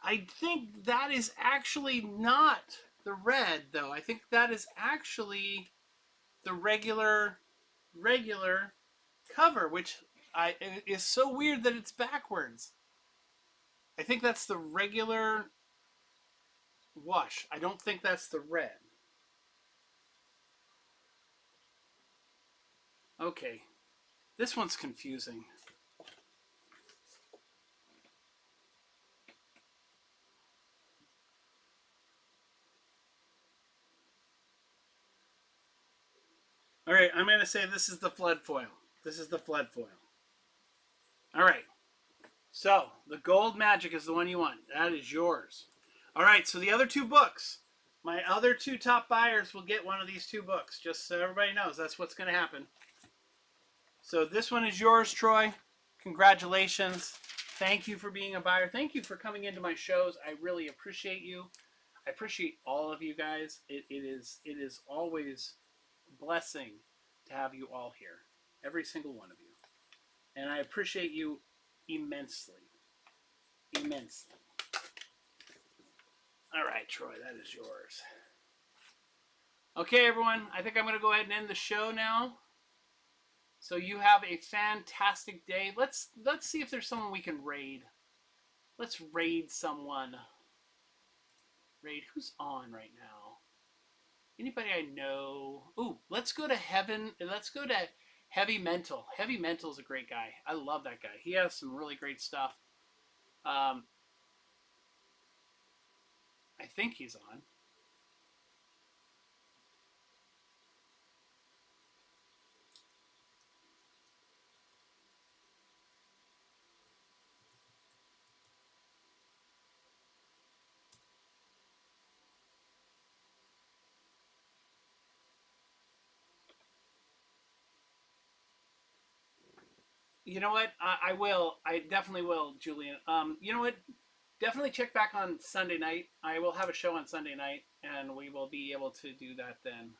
I think that is actually not the red, though. I think that is actually the regular cover, which is so weird that it's backwards. I think that's the regular wash. I don't think that's the red. Okay. This one's confusing. All right, I'm going to say this is the flood foil. This is the flood foil. All right. So, the gold Magik is the one you want. That is yours. All right, so the other 2 books. My other 2 top buyers will get one of these 2 books. Just so everybody knows, that's what's going to happen. So this one is yours, Troy. Congratulations. Thank you for being a buyer. Thank you for coming into my shows. I really appreciate you. I appreciate all of you guys. It is always a blessing to have you all here. Every single one of you. And I appreciate you immensely. Immensely. All right, Troy, that is yours. Okay, everyone. I think I'm going to go ahead and end the show now. So you have a fantastic day. Let's see if there's someone we can raid. Let's raid someone. Raid, who's on right now? Anybody I know? Ooh, let's go to Heaven. Let's go to Heavy Mental. Heavy Mental is a great guy. I love that guy. He has some really great stuff. I think he's on. You know what? I will. I definitely will, Julian. You know what? Definitely check back on Sunday night. I will have a show on Sunday night, and we will be able to do that then.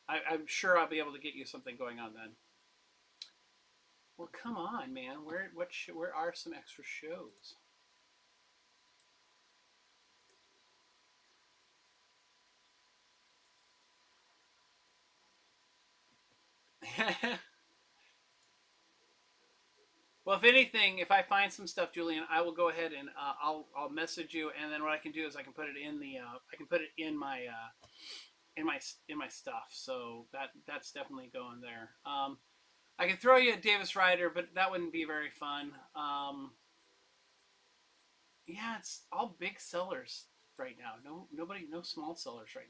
I'm sure I'll be able to get you something going on then. Well, come on, man. Where are some extra shows? Well, if anything, if I find some stuff, Julian, I will go ahead and I'll message you, and then what I can do is I can put it in the I can put it in my stuff. So that's definitely going there. I can throw you a Davis Ryder, but that wouldn't be very fun. Yeah, it's all big sellers right now. No small sellers right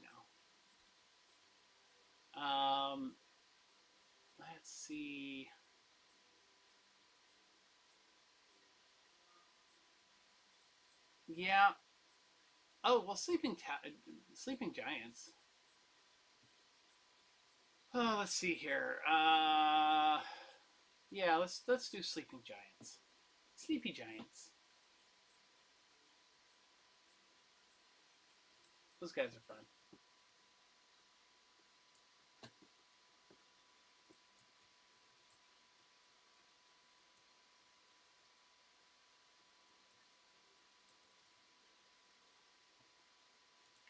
now. Let's see. Yeah. Oh well, Sleeping Giants. Oh, let's see here. Yeah, let's do Sleeping Giants. Sleepy Giants. Those guys are fun.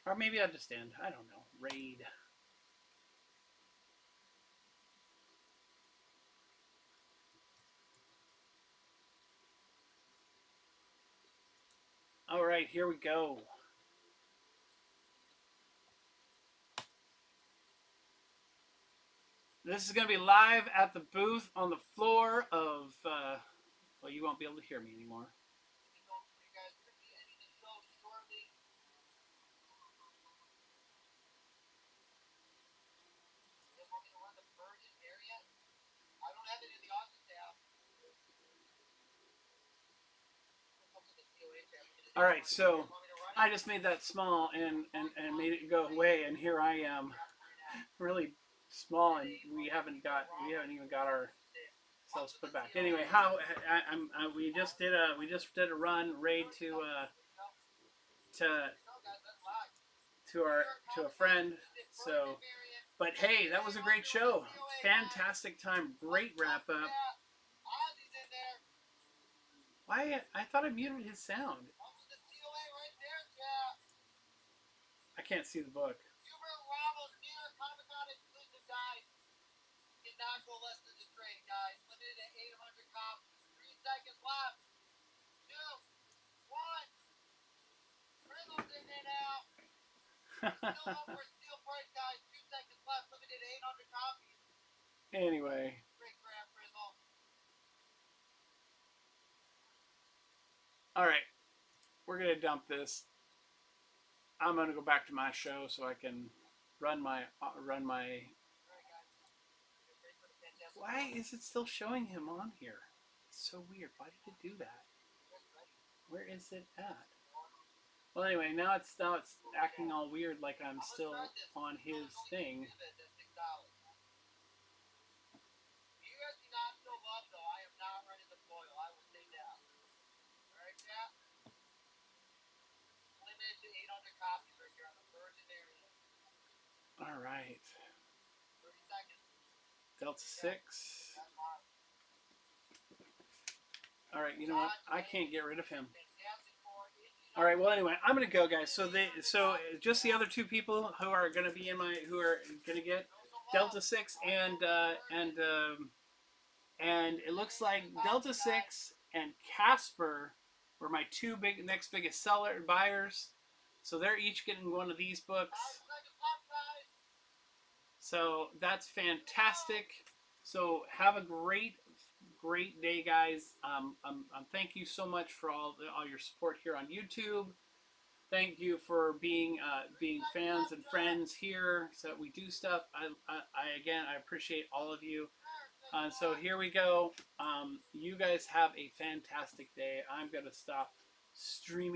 Or maybe I'll just end. I don't know. Raid. All right, here we go. This is going to be live at the booth on the floor of. Well, you won't be able to hear me anymore. All right, so I just made that small and made it go away, and here I am, really small, and we haven't even got ourselves put back. Anyway, we just did a run raid to a friend. So, but hey, that was a great show, fantastic time, great wrap up. Why? I thought I muted his sound. I can't see the book. Anyway. All right, we're gonna dump this. I'm gonna go back to my show so I can run my. Why is it still showing him on here? It's so weird. Why did it do that? Where is it at? Well, anyway, now it's acting all weird, like I'm still on his thing. All right. Delta 6. All right, you know what? I can't get rid of him. All right. Well, anyway, I'm gonna go, guys. So just the other two people who are gonna be who are gonna get Delta 6 and it looks like Delta 6 and Casper were my two next biggest buyers. So they're each getting one of these books. So that's fantastic. So have a great day, guys. Thank you so much for all your support here on YouTube. Thank you for being fans and friends here, so that we do stuff. I appreciate all of you. So here we go. You guys have a fantastic day. I'm gonna stop streaming.